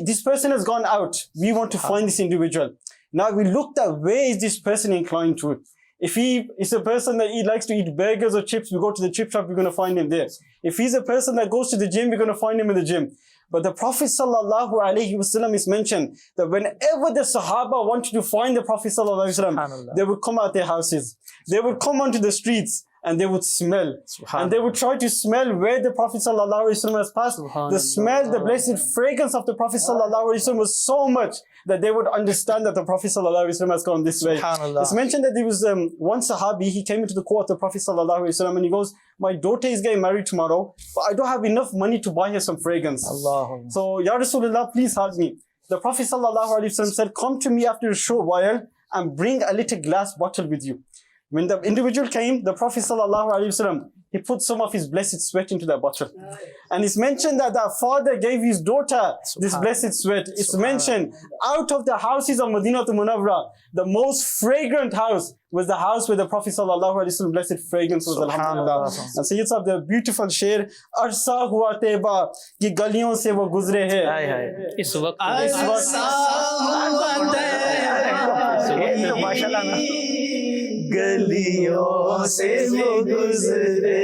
this person has gone out, we want to find this individual. Now we looked at where is this person inclined to. If he is a person that he likes to eat burgers or chips, we go to the chip shop, we're going to find him there. If he's a person that goes to the gym, we're going to find him in the gym. But the Prophet sallallahu alaihi wasallam is mentioned that whenever the Sahaba wanted to find the Prophet sallallahu alaihi wasallam, they would come out their houses, they would come onto the streets, and they would smell. And they would try to smell where the Prophet ﷺ has passed. The smell, the blessed fragrance of the Prophet ﷺ was so much that they would understand that the Prophet ﷺ has gone this way. It's mentioned that there was one Sahabi, he came into the court of the Prophet ﷺ and he goes, my daughter is getting married tomorrow, but I don't have enough money to buy her some fragrance. So, Ya Rasulullah, please help me. The Prophet ﷺ said, come to me after a short while and bring a little glass bottle with you. When the individual came, the Prophet ﷺ, he put some of his blessed sweat into that bottle. And it's mentioned that the father gave his daughter this blessed sweat. It's mentioned out of the houses of Madinatul Munawwara, the most fragrant house was the house where the Prophet ﷺ blessed fragrance was, alhamdulillah. And Sayyid Sahib, the beautiful share, Arsa hua teba ki galiyon se wo guzre hai. اس وقت گلیوں سے وہ گزرے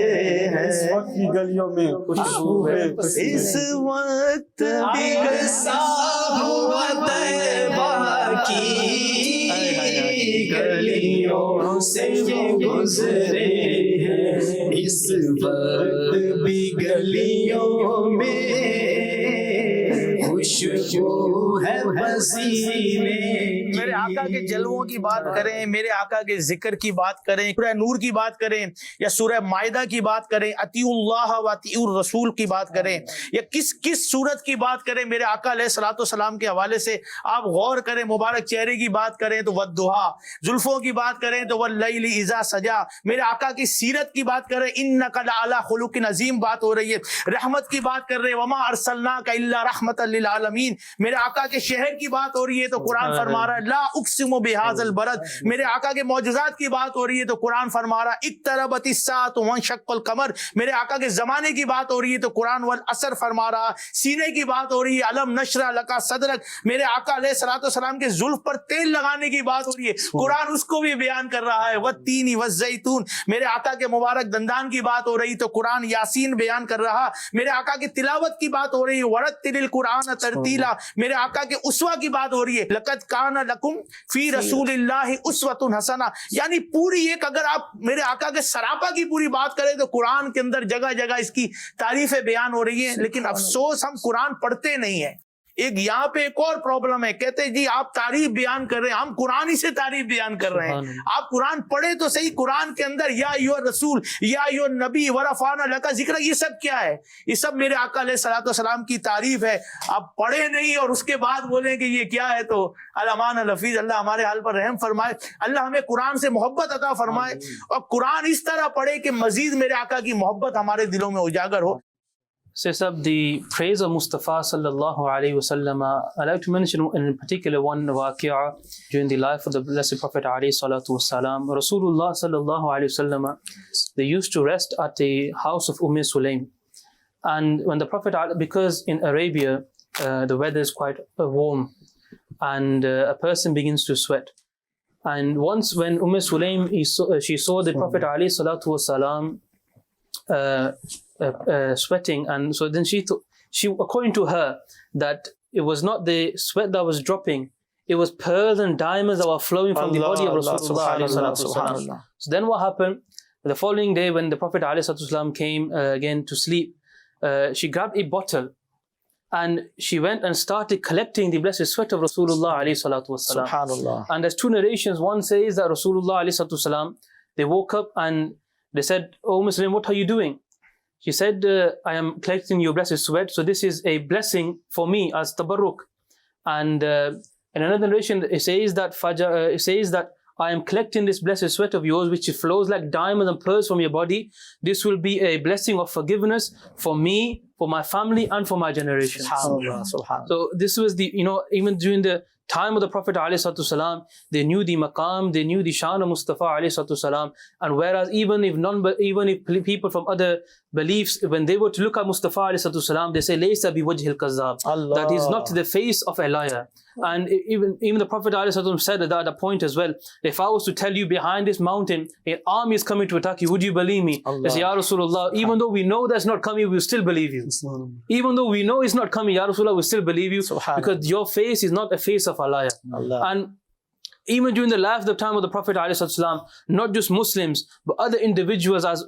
ہیں, اس وقت کی گلیوں میں خوشبو ہے, اس وقت بھی عرصہ ہوا طیبہ کی گلیوں سے وہ گزرے ہیں, اس وقت بھی گلیوں میں خوشبو ہے پسینے کی. میرے آقا کے جلووں کی بات کریں، میرے آقا کے ذکر کی بات کریں، سورہ نور کی بات کریں یا سورہ مائدہ کی بات کریں، اطیعوا اللہ و اطیعوا الرسول کی بات کریں، یا کس صورت کی بات کریں، میرے آقا علیہ الصلوۃ والسلام کے حوالے سے آپ غور کریں. مبارک چہرے کی بات کریں تو والضحیٰ، زلفوں کی بات کریں تو واللیل اذا سجا، میرے آقا کی سیرت کی بات کریں انک لعلی خلق عظیم بات ہو رہی ہے. رحمت کی بات کر رہے ہیں وما ارسلناک الا رحمۃ للعالمین، میرے آقا کے شہر کی بات ہو رہی ہے تو قرآن فرما رہا ہے لا اقسم بہذا البلد، میرے آقا کے معجزات کی بات ہو رہی ہے تو قرآن فرما رہا ہے اقتربت الساعۃ وانشق القمر، میرے آقا کے زمانے کی بات ہو رہی ہے تو قرآن والعصر فرما رہا ہے. سینے کی بات ہو رہی ہے الم نشرح لک صدرک، میرے آقا علیہ الصلوۃ والسلام کے زلف پر تیل لگانے کی بات ہو رہی ہے، قرآن اس کو بھی بیان کر رہا ہے. والتین والزیتون، میرے آقا کے مبارک دندان کی بات ہو رہی تو قرآن یاسین بیان کر رہا. میرے آقا کی تلاوت کی بات ہو رہی ہے ورتل القرآن ترتیلا، میرے آقا کے اسوہ کی بات ہو رہی ہے لقد کان لکم فی رسول اللہ اسوۃ حسنہ. یعنی پوری ایک اگر آپ میرے آقا کے سراپا کی پوری بات کریں تو قرآن کے اندر جگہ جگہ اس کی تعریفیں بیان ہو رہی ہیں. لیکن افسوس ہم قرآن پڑھتے نہیں ہیں. ایک یہاں پہ ایک اور پرابلم ہے، کہتے ہیں جی آپ تعریف بیان کر رہے ہیں، ہم قرآن ہی سے تعریف بیان کر رہے ہیں. آپ قرآن پڑھے تو صحیح، قرآن کے اندر یا ایھا الرسول یا ایھا النبی ورفعنا لک ذکر، یہ سب کیا ہے؟ یہ سب میرے آقا علیہ الصلوۃ والسلام کی تعریف ہے. آپ پڑھے نہیں اور اس کے بعد بولیں کہ یہ کیا ہے، تو الامان الحفیظ، اللہ ہمارے حال پر رحم فرمائے، اللہ ہمیں قرآن سے محبت عطا فرمائے اور قرآن اس طرح پڑھے کہ مزید میرے آقا کی محبت ہمارے دلوں میں اجاگر ہو. Says up the praise of Mustafa sallallahu alayhi wasallam. I like to mention in particular one waqia during the life of the Blessed Prophet alayhi salatu wasalam. Rasulullah sallallahu alayhi wasallam, they used to rest at the house of Sulaym. And when the Prophet, because in Arabia the weather is quite warm and a person begins to sweat. And once when Sulaym, she saw the Prophet alayhi salatu wasalam sweating, and so then she according to her that it was not the sweat that was dropping, it was pearls and diamonds that were flowing from the body of Rasulullah alayhi salatu wasalam. So then what happened? The following day when the Prophet alayhi salatu wasalam came again to sleep, she grabbed a bottle and she went and started collecting the blessed sweat of Rasulullah alayhi salatu wasalam. Subhanallah. And there's two narrations. One says that Rasulullah alayhi salatu wasalam, they woke up and they said, "Oh Muslim, what are you doing?" She said, "I am collecting your blessed sweat, so this is a blessing for me as tabarruk." And in another narration, it says that I am collecting this blessed sweat of yours, which flows like diamonds and pearls from your body. This will be a blessing of forgiveness for me, for my family, and for my generation. Subhanallah, subhanallah. So this was the, even during the time of the Prophet ﷺ, they knew the maqam, they knew the shan of Mustafa ﷺ. And whereas even if people from other beliefs, when they were to look at Mustafa ﷺ, they say, "Laysa bi wajhil kazzab," that is not the face of a liar. And even the Prophet ﷺ said at that point as well, if I was to tell you behind this mountain an army is coming to attack you, would you believe me? They say, "Ya Rasulullah, even though we know that's not coming, we will still believe you." Even though we know it's not coming, Ya Rasulullah, we still believe you, because your face is not a face of a liar. And even during the life of the time of the Prophet ﷺ, not just Muslims, but other individuals, as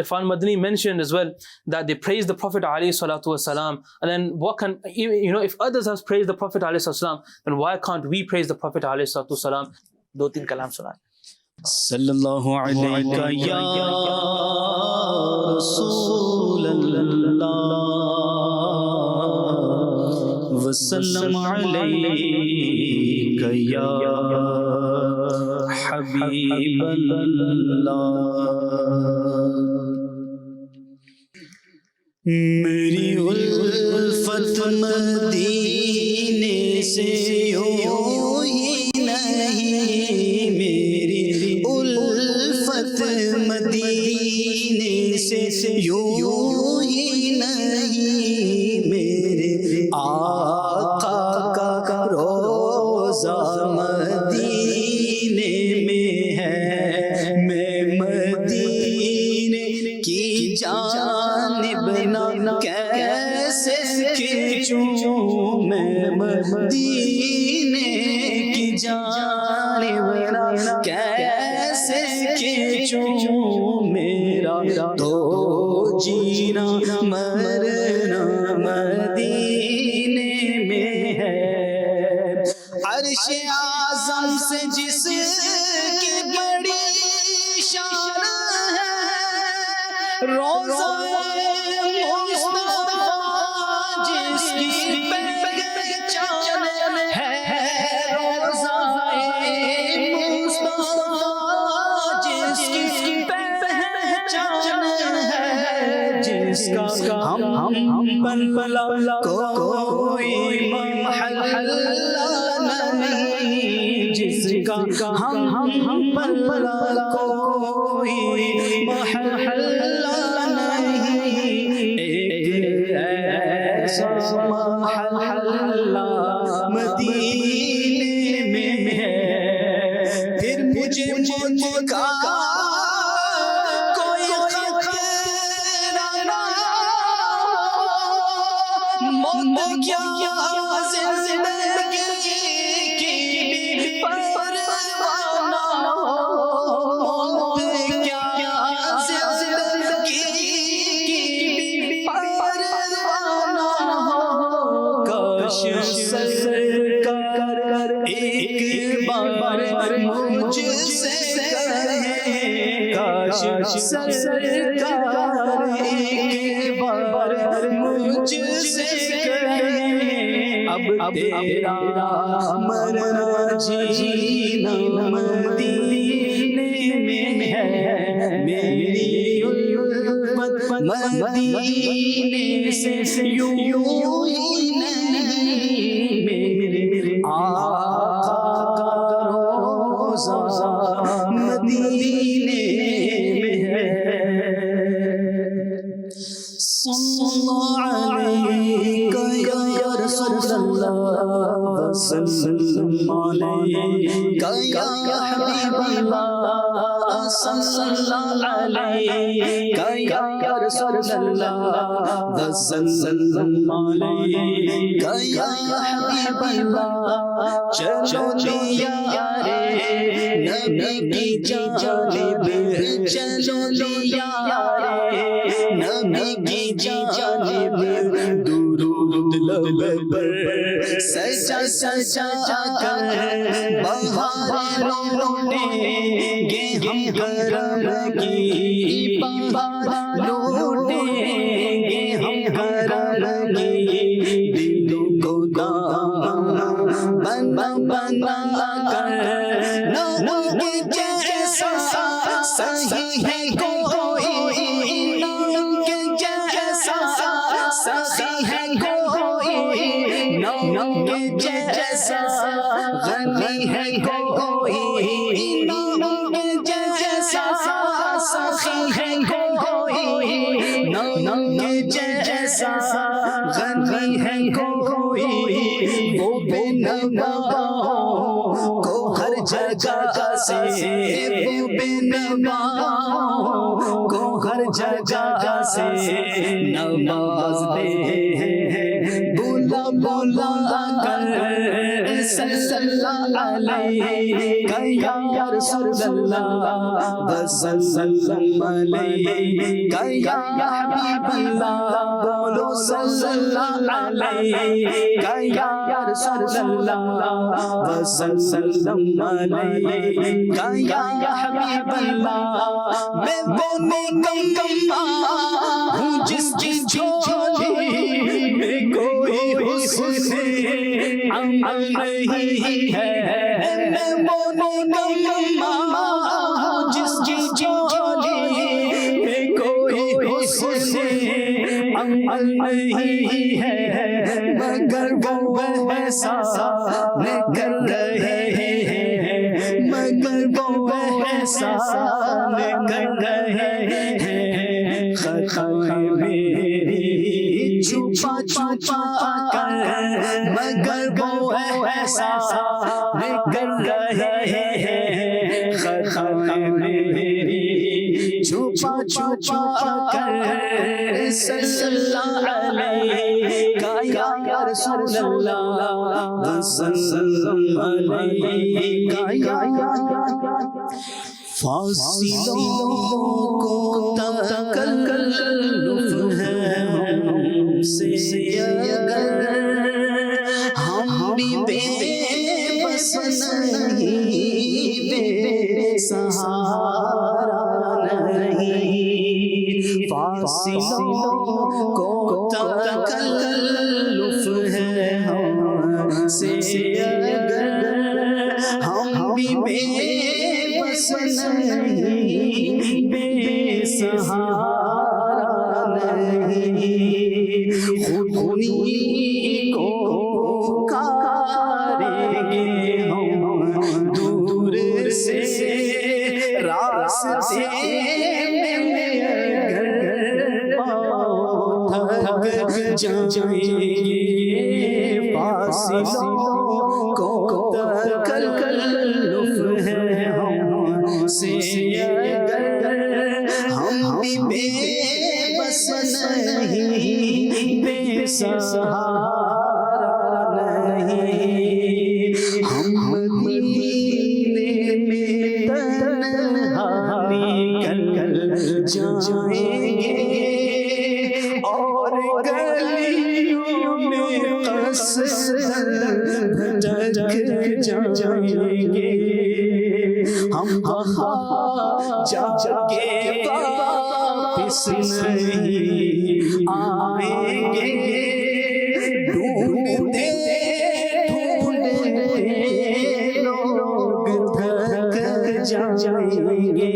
Irfan Madani mentioned as well, that they praise the Prophet ﷺ. And then what can, if others have praised the Prophet ﷺ, then why can't we praise the Prophet ﷺ? دو تین کلام سنائیں. صلی اللہ علیہ یا رسول اللہ وسلم علیہ یا حبیب اللہ. میری الفت مدینے سے یوں ہی نہیں، میری الفت مدینے سے یوں ہی نہیں، میرے آقا کا روضہ مدینے میں ہے، میں مدینے کی جانب نہ کیسے کھینچوں، میں مدینے کی جانب نہ کیسے کھینچوں، میرا تو جینا مرنا مدینے میں ہے. عرش اعظم سے جس کی بڑی شان ہے, روضہ مصطفیٰ جس کی پہچان ہے, روضہ مصطفیٰ جس کی پہچان ہے, جس کا ہم بلا کوئی محل نہیں, جس کا ہم بلا کوئی محل نہیں, ایک ایسا محل مدینے میں ہے. پھر مجھے کا کوئی خطرہ موت کیا زندگی کی پرواہ نہ ہو, موت کیا زندگی کی پرواہ نہ ہو. کاش سرکار ایک بار مجھ سے کہیں, کاش سرکار ایک بار مجھ سے کہیں, اب تیرا مرنا جینا مدینے میں ہے, میری الفت مدینے سے یوں ہی نہیں, میرے آقا کا روضہ مدینے میں ہے. صلی اللہ علیہ یا رسول اللہ, وسلم علیہ یا حبیب اللہ, صلی اللہ علیہ یا رسول اللہ, وسلم علیہ یا حبیب اللہ. چلو لیا رے نبی کی جانب, چلو لیا رے نبی کی جانب, درود لب پر سجا سجا کر بہار لوٹیں گے ہم کرم کی بہار لوٹیں گے ہم کرم کی, دلوں کو دامن بنا کر نام کے جیسا صحیح ہے کوئی, نام کے جیسا صحیح ہے کوئی, نام کے جیسا غنی ہے کوئی, نام کے جیسا صحیح ہے کوئی, نام کے جیسا غنی ہے کوئی. وہ بے نواؤں کو ہر جگہ سے, وہ بے نواؤں کو ہر جگہ سے نوازتے ہیں, بولا بولا کر صلی اللہ علیہ یا رسول اللہ, وسلم علیہ یا حبیب اللہ, بولو صلی اللہ علیہ یا رسول اللہ, وسلم علیہ یا حبیب اللہ. میں وہ نگما ہوں جس کی جھولی میں کوئی حسن عمل نہیں ہے, میں وہ نگما ہوں جس کی جھولی میں کوئی حسن عمل نہیں ہے, مگر وہ ایسا نہ کر رہے ہیں, مگر وہ ایسا نہ کر رہے ہیں, خطائیں میری چھپا چھپا کر, مگر وہ ایسا نہ کر رہے ہیں, خطائیں میری چھپا چھپا کر, صلی اللہ علیہ یا رسول اللہ, وسلم علیہ یا فاصلوں کو فاصلوں کو تکلف ہے ہم سے اگر ہم بھی بے بس نہیں بے سہارا نہیں خود انہی کو پکاریں گے ہم دور سے راستے میں اگر پاؤں تھک جائیں گے فاصلوں کو تکلف ہے ہم سے اگر ہم بھی بے بس نہیں بے سہارا نہیں ہم مدینے میں تنہا نکل جائیں گے اور گلیوں میں قصد بھٹک جائیں گے ہم وہاں جا کے واپس نہیں آئیں گے ڈھونڈتے لوگ تھک جائیں گے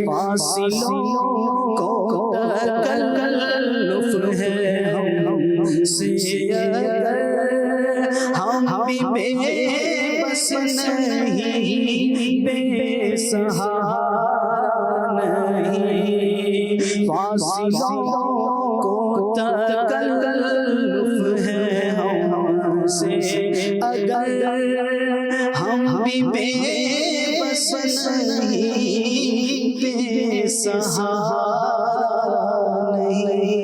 فاصلوں کو تکلف ہے ہم سے اگر ہم بھی بے بس نہیں بے سہارا نہیں فاصلوں کو تکلف ہے ہم سے اگر ہم بھی بے بس نہیں بے سہارا نہیں.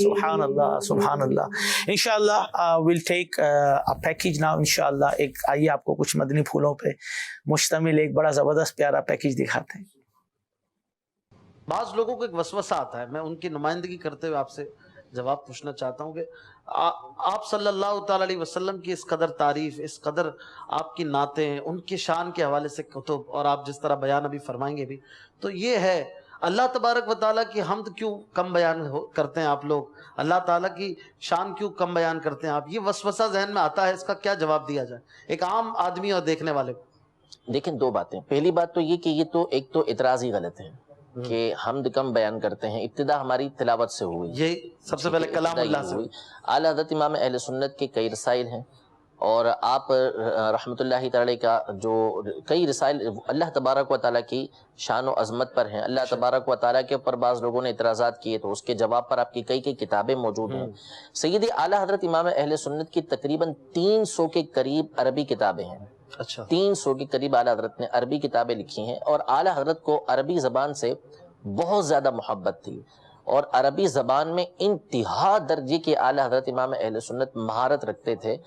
سبحان اللہ سبحان اللہ. انشاءاللہ we'll take a package now انشاءاللہ. ایک آئیے آپ کو کچھ مدنی پھولوں پہ مشتمل ایک بڑا زبردست پیارا پیکیج دکھاتے ہیں. بعض لوگوں کو ایک وسوسہ آتا ہے، میں ان کی نمائندگی کرتے ہوئے آپ سے جواب پوچھنا چاہتا ہوں کہ آپ صلی اللہ تعالیٰ علیہ وسلم کی اس قدر تعریف، اس قدر آپ کی نعتیں، ان کی شان کے حوالے سے کتب، اور آپ جس طرح بیان ابھی فرمائیں گے بھی، تو یہ ہے اللہ تبارک و تعالیٰ کی حمد کیوں کم بیان کرتے ہیں آپ لوگ، اللہ تعالیٰ کی شان کیوں کم بیان کرتے ہیں آپ؟ یہ وسوسہ ذہن میں آتا ہے، اس کا کیا جواب دیا جائے ایک عام آدمی اور دیکھنے والے کو؟ دیکھیں دو باتیں. پہلی بات تو یہ کہ یہ تو ایک تو اعتراض ہی غلط ہے کہ حمد کم بیان کرتے ہیں. ابتدا ہماری تلاوت سے ہوئی، یہ سب سے پہلے کلام اللہ سے ہوئی. اعلیٰ حضرت امام اہل سنت کے کئی رسائل ہیں، اور آپ رحمۃ اللہ تعالی کا جو کئی رسائل اللہ تبارک و تعالیٰ کی شان و عظمت پر ہیں. اللہ تبارک و تعالیٰ کے اوپر بعض لوگوں نے اعتراضات کیے تو اس کے جواب پر آپ کی کئی کتابیں موجود ہیں. سید اعلیٰ حضرت امام اہل سنت کی تقریباً 300 کے قریب عربی کتابیں ہیں. اچھا 300 کے قریب اعلیٰ حضرت نے عربی کتابیں لکھی ہیں، اور اعلیٰ حضرت کو عربی زبان سے بہت زیادہ محبت تھی، اور عربی زبان میں انتہا درجے کے اعلیٰ حضرت امام اہل سنت مہارت رکھتے تھے.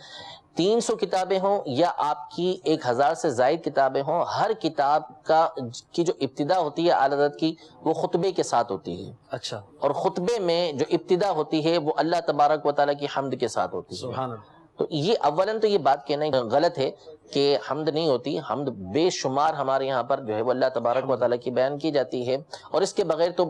300 کتابیں ہوں یا آپ کی 1000 سے زائد کتابیں ہوں، ہر کتاب کی جو ابتدا ہوتی ہے اعلیٰ حضرت کی وہ خطبے کے ساتھ ہوتی ہے. اچھا. اور خطبے میں جو ابتدا ہوتی ہے وہ اللہ تبارک و تعالیٰ کی حمد کے ساتھ ہوتی ہے. سبحان اللہ. تو یہ اولاً تو یہ بات کہنا غلط ہے کہ حمد نہیں ہوتی. حمد بے شمار ہمارے یہاں پر جو ہے وہ اللہ تبارک و تعالیٰ کی بیان کی جاتی ہے، اور اس کے بغیر تو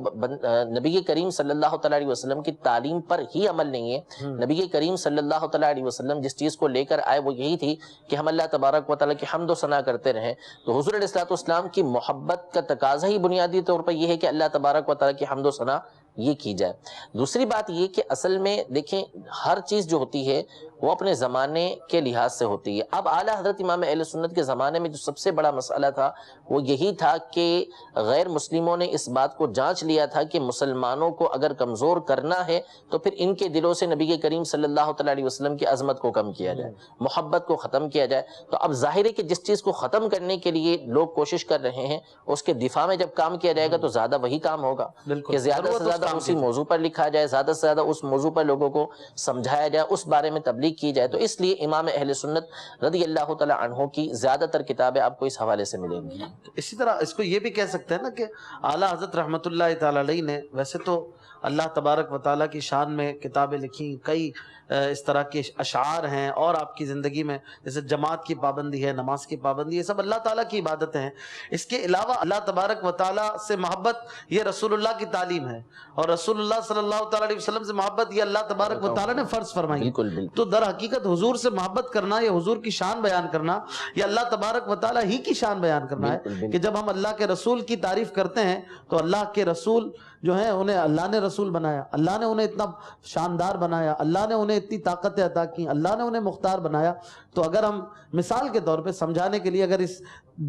نبی کریم صلی اللہ تعالیٰ علیہ وسلم کی تعلیم پر ہی عمل نہیں ہے. نبی کریم صلی اللہ تعالیٰ علیہ وسلم جس چیز کو لے کر آئے وہ یہی تھی کہ ہم اللہ تبارک و تعالیٰ کی حمد و ثنا کرتے رہیں. تو حضور علیہ السلام کی محبت کا تقاضا ہی بنیادی طور پر یہ ہے کہ اللہ تبارک و تعالیٰ کی حمد و ثنا یہ کی جائے. دوسری بات یہ کہ اصل میں دیکھیں ہر چیز جو ہوتی ہے وہ اپنے زمانے کے لحاظ سے ہوتی ہے. اب اعلیٰ حضرت امام اہل سنت کے زمانے میں جو سب سے بڑا مسئلہ تھا وہ یہی تھا کہ غیر مسلموں نے اس بات کو جانچ لیا تھا کہ مسلمانوں کو اگر کمزور کرنا ہے تو پھر ان کے دلوں سے نبی کریم صلی اللہ تعالیٰ علیہ وسلم کی عظمت کو کم کیا جائے، محبت کو ختم کیا جائے. تو اب ظاہر ہے کہ جس چیز کو ختم کرنے کے لیے لوگ کوشش کر رہے ہیں اس کے دفاع میں جب کام کیا جائے گا تو زیادہ وہی کام ہوگا کہ زیادہ سے زیادہ زیادہ اسی موضوع پر لکھا جائے، زیادہ سے زیادہ اس موضوع پر لوگوں کو سمجھایا جائے، اس بارے میں تبلیغ کی جائے. تو اس لیے امام اہل سنت رضی اللہ تعالی عنہ کی زیادہ تر کتابیں آپ کو اس حوالے سے ملیں گی. اسی طرح اس کو یہ بھی کہہ سکتے ہیں نا کہ اعلیٰ حضرت رحمۃ اللہ تعالی علیہ نے ویسے تو اللہ تبارک و تعالیٰ کی شان میں کتابیں لکھی، کئی اس طرح کے اشعار ہیں، اور آپ کی زندگی میں جیسے جماعت کی پابندی ہے، نماز کی پابندی، یہ سب اللہ تعالیٰ کی عبادتیں ہیں. اس کے علاوہ اللہ تبارک و تعالیٰ سے محبت یہ رسول اللہ کی تعلیم ہے، اور رسول اللہ صلی اللہ تعالیٰ علیہ وسلم سے محبت یہ اللہ تبارک و تعالیٰ نے فرض فرمائی. تو در حقیقت حضور سے محبت کرنا یا حضور کی شان بیان کرنا یا اللہ تبارک و تعالیٰ ہی کی شان بیان کرنا ہے کہ جب ہم اللہ کے رسول کی تعریف کرتے ہیں تو اللہ کے رسول جو ہیں انہیں اللہ نے رسول بنایا، اللہ نے انہیں اتنا شاندار بنایا، اللہ نے انہیں اتنی طاقتیں عطا کی، اللہ نے انہیں مختار بنایا. تو اگر ہم مثال کے طور پہ سمجھانے کے لیے اگر اس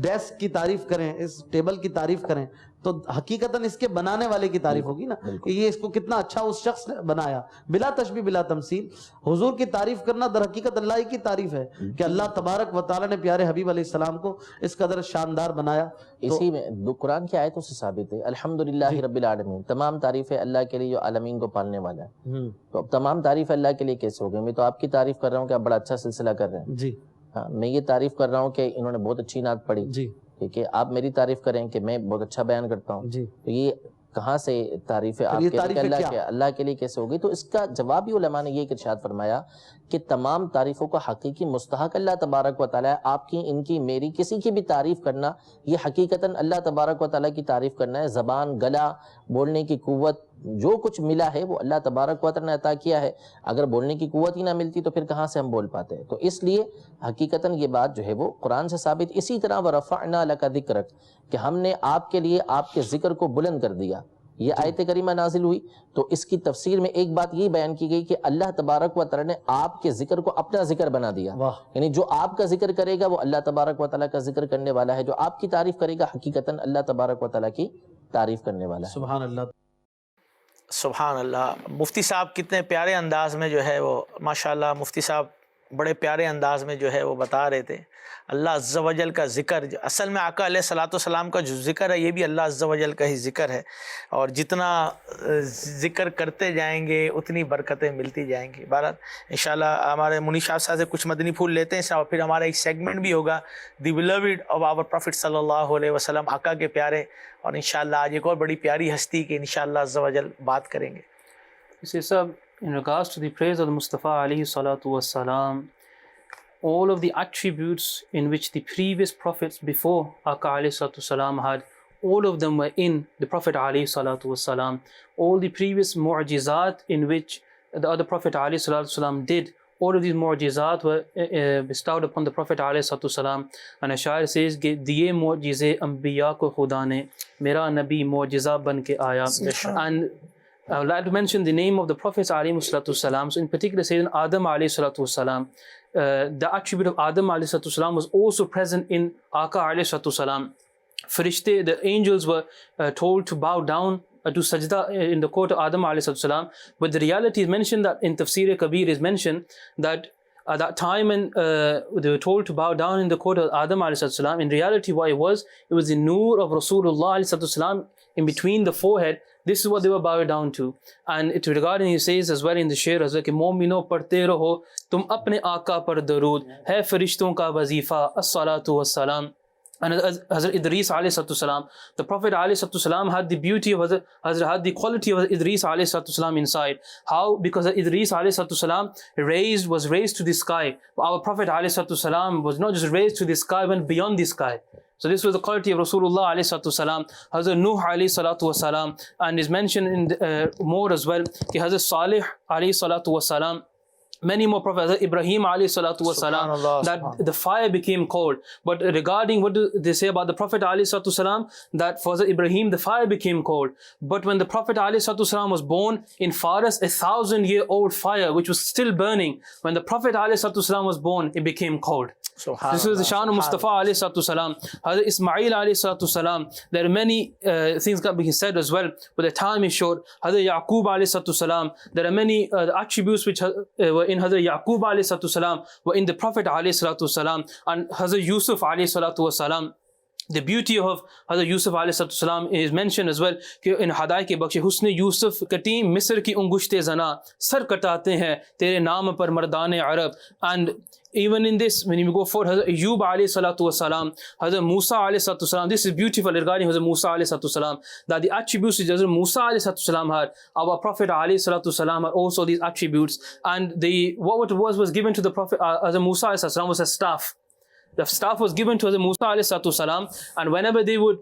ڈیسک کی تعریف کریں، اس ٹیبل کی تعریف کریں، تو حقیقتاً اس کے بنانے والے کی تعریف ہوگی نا کہ یہ اس کو کتنا اچھا اس شخص نے بنایا، بلا تشبیہ بلا تمثیل. حضور کی تعریف کرنا در حقیقت اللہ ہی کی تعریف ہے کہ اللہ تبارک و تعالیٰ نے پیارے حبیب علیہ السلام کو اس قدر شاندار بنایا. اسی میں قرآن کی آیتوں سے ثابت ہے الحمدللہ رب العالمین، تمام تعریفیں اللہ کے لیے جو عالمین کو پالنے والا ہے. تو اب تمام تعریف اللہ کے لیے کیسے ہو گئی؟ میں تو آپ کی تعریف کر رہا ہوں کہ آپ بڑا اچھا سلسلہ کر رہے ہیں. جی ہاں، میں یہ تعریف کر رہا ہوں کہ انہوں نے بہت اچھی نعت پڑھی. جی ٹھیک ہے، آپ میری تعریف کریں کہ میں بہت اچھا بیان کرتا ہوں. جی تو یہ کہاں سے تعریف ہے آپ کے لیے، اللہ کے لیے کیسے ہوگی؟ تو اس کا جواب ہی علماء نے یہ ارشاد فرمایا کہ تمام تعریفوں کا حقیقی مستحق اللہ تبارک و تعالیٰ ہے. آپ کی، ان کی، میری، کسی کی بھی تعریف کرنا یہ حقیقتاً اللہ تبارک و تعالیٰ کی تعریف کرنا ہے. زبان، گلا، بولنے کی قوت، جو کچھ ملا ہے وہ اللہ تبارک و تعالیٰ نے عطا کیا ہے. اگر بولنے کی قوت ہی نہ ملتی تو پھر کہاں سے ہم بول پاتے ہیں؟ تو اس لیے حقیقتاً یہ بات جو ہے وہ قرآن سے ثابت. اسی طرح وَرَفَعْنَا لَكَ ذِكْرَكَ کہ ہم نے آپ کے لیے آپ کے ذکر کو بلند کر دیا. یہ آیت کریمہ نازل ہوئی تو اس کی تفسیر میں ایک بات یہ بیان کی گئی کہ اللہ تبارک و تعالیٰ نے آپ کے ذکر کو اپنا ذکر بنا دیا. یعنی جو آپ کا ذکر کرے گا وہ اللہ تبارک و تعالیٰ کا ذکر کرنے والا ہے، جو آپ کی تعریف کرے گا حقیقتاً اللہ تبارک و تعالیٰ کی تعریف کرنے والا ہے. سبحان اللہ. سبحان اللہ. مفتی صاحب کتنے پیارے انداز میں جو ہے وہ ماشاءاللہ مفتی صاحب بڑے پیارے انداز میں جو ہے وہ بتا رہے تھے. اللہ عز و جل کا ذکر، اصل میں آقا علیہ الصلوۃ والسلام کا جو ذکر ہے یہ بھی اللہ عز و جل کا ہی ذکر ہے، اور جتنا ذکر کرتے جائیں گے اتنی برکتیں ملتی جائیں گی. بہرحال انشاءاللہ ہمارے منی صاحب سے کچھ مدنی پھول لیتے ہیں اور پھر ہمارا ایک سیگمنٹ بھی ہوگا دی بیلوڈ آف آور پروفٹ صلی اللہ علیہ وسلم، آقا کے پیارے. اور انشاءاللہ آج ایک اور بڑی پیاری ہستی کی انشاءاللہ عز و جل بات کریں گے. This is in regards to the praise of the Mustafa alayhi salatu wassalam, all of the attributes in which the previous prophets before Aka alayhi salatu wassalam had, all of them were in the Prophet alayhi salatu wassalam. All the previous mu'jizat in which the other Prophet alayhi salatu wassalam did, all of these mu'jizat were bestowed upon the Prophet alayhi salatu wassalam. And Ashair says کہ دیے معجزے انبیاء کو خدا نے، میرا نبی معجزہ بن کے آیا. And I would like to mention the name of the Prophets alayhi salatu wassalam. So in particular Sayyidina Adam alayhi salatu wassalam, the attribute of Adam alayhi salatu wassalam was also present in Aka alayhi salatu wassalam. Farishte, the angels were told to bow down to sajda in the court of Adam alayhi salatu wassalam. But the reality is mentioned that in Tafsir Kabir is mentioned that at that time when they were told to bow down in the court of Adam alayhi salatu wassalam, in reality what it was the noor of Rasulullah alayhi salatu wassalam in between the forehead. This is what they were bowed down to. And it regarding, he says as well in the share as well, کہ مومنو پڑھتے رہو تم اپنے آقا پر درود، ہے فرشتوں کا وظیفہ الصلاۃ والسلام. And Hazrat Idris alayhi salatu wasalam, the Prophet alayhi salatu wasalam had the beauty of Hazrat, had the quality of Idris alayhi salatu wasalam inside. How? Because Idris alayhi salatu wasalam was raised to the sky. Our Prophet alayhi salatu wasalam was not just raised to the sky, went beyond the sky. So this was the quality of Rasulullah alayhi salatu wasalam. Hazrat Nuh alayhi salatu wasalam, and is mentioned in more as well, ki Hazrat Salih alayhi salatu wasalam, many more prophets, Ibrahim alayhi salatu wasalam, that the fire became cold. But regarding what do they say about the Prophet alayhi salatu wasalam, that for Ibrahim the fire became cold. But when the Prophet alayhi salatu wasalam was born in Faras, 1,000-year-old fire which was still burning, when the Prophet alayhi salatu wasalam was born, it became cold. This was the Shan of Mustafa alayhi salatu salam. Hazrat Ismail alayhi salatu salam. There are many things that can be said as well, but the time is short. Hazrat Yaqub alayhi salatu salam. There are many attributes which were in Hazrat Yaqub alayhi salatu salam, were in the Prophet alayhi salatu salam, and Hazrat Yusuf alayhi salatu salam. The beauty of Hazrat Yusuf alayhi salam is mentioned as well کہ ان ہدایت کے بخش حسن یوسف کٹی مصر کی انگشت زنا سر کٹاتے ہیں تیرے نام پر مردان عرب. And even in this, when you go forward, Hazrat Ayyub alayhi salatu wasalam, Hazrat Musa alayhi salatu wasalam, this is beautiful regarding Hazrat Musa alayhi salatu wasalam, that the attributes which Hazrat Musa alayhi salatu wasalam had, our Prophet alayhi salatu wasalam had also these attributes. And what was given to the Prophet Hazrat Musa alayhi salatu wasalam was a staff. The staff was given to Hazrat Musa alayhi salatu wasalam, and whenever they would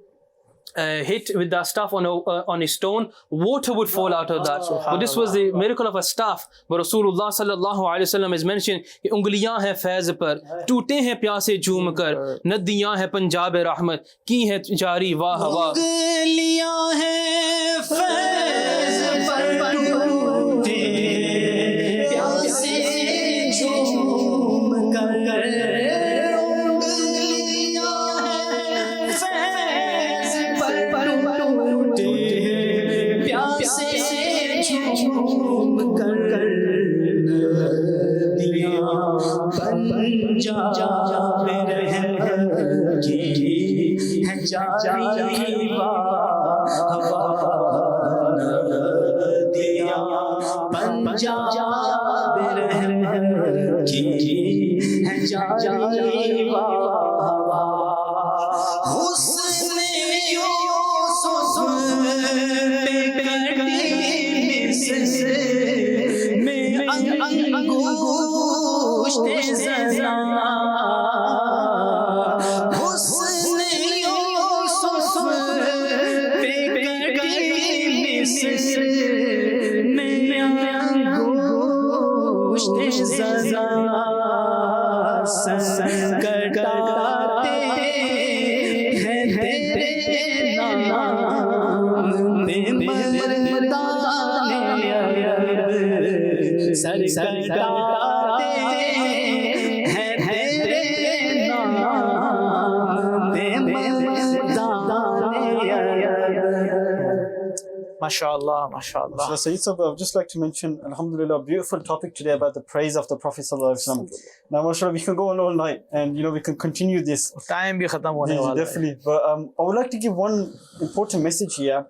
hit with that staff on a stone, water would fall out of that. But this was the miracle of a staff. But Rasulullah sallallahu alaihi wasallam is mentioned کہ انگلیاں ہیں فیض پر ٹوٹے ہیں پیاسے جھوم کر ندیاں ہیں پنجاب رحمت کی ہیں جاری واہ واہ. انگلیاں ہیں فیض پر ٹوٹے پیاسے جھوم کر پنجاب رحمت کی ہے جاری ہوا ندیاں پنجاب رحمت کی ہے جاری ہوا. حسن یوسف پہ کٹی مصر میں انگشت زنا. حسن یوسف پہ کٹی مصر میں انگشت زنا. سر کٹاتے ہیں تیرے نام پہ مردان عرب. سر کٹاتے ہیں تیرے نام پہ مردان عرب. MashaAllah, MashaAllah. So Sayyid Sahib, I would just like to mention, alhamdulillah, a beautiful topic today about the praise of the Prophet sallallahu alaihi wasallam. Now, mashallah, we can go on all night and, we can continue this. Time bhi khatam hone wala hai. Definitely. But I would like to give one important message here.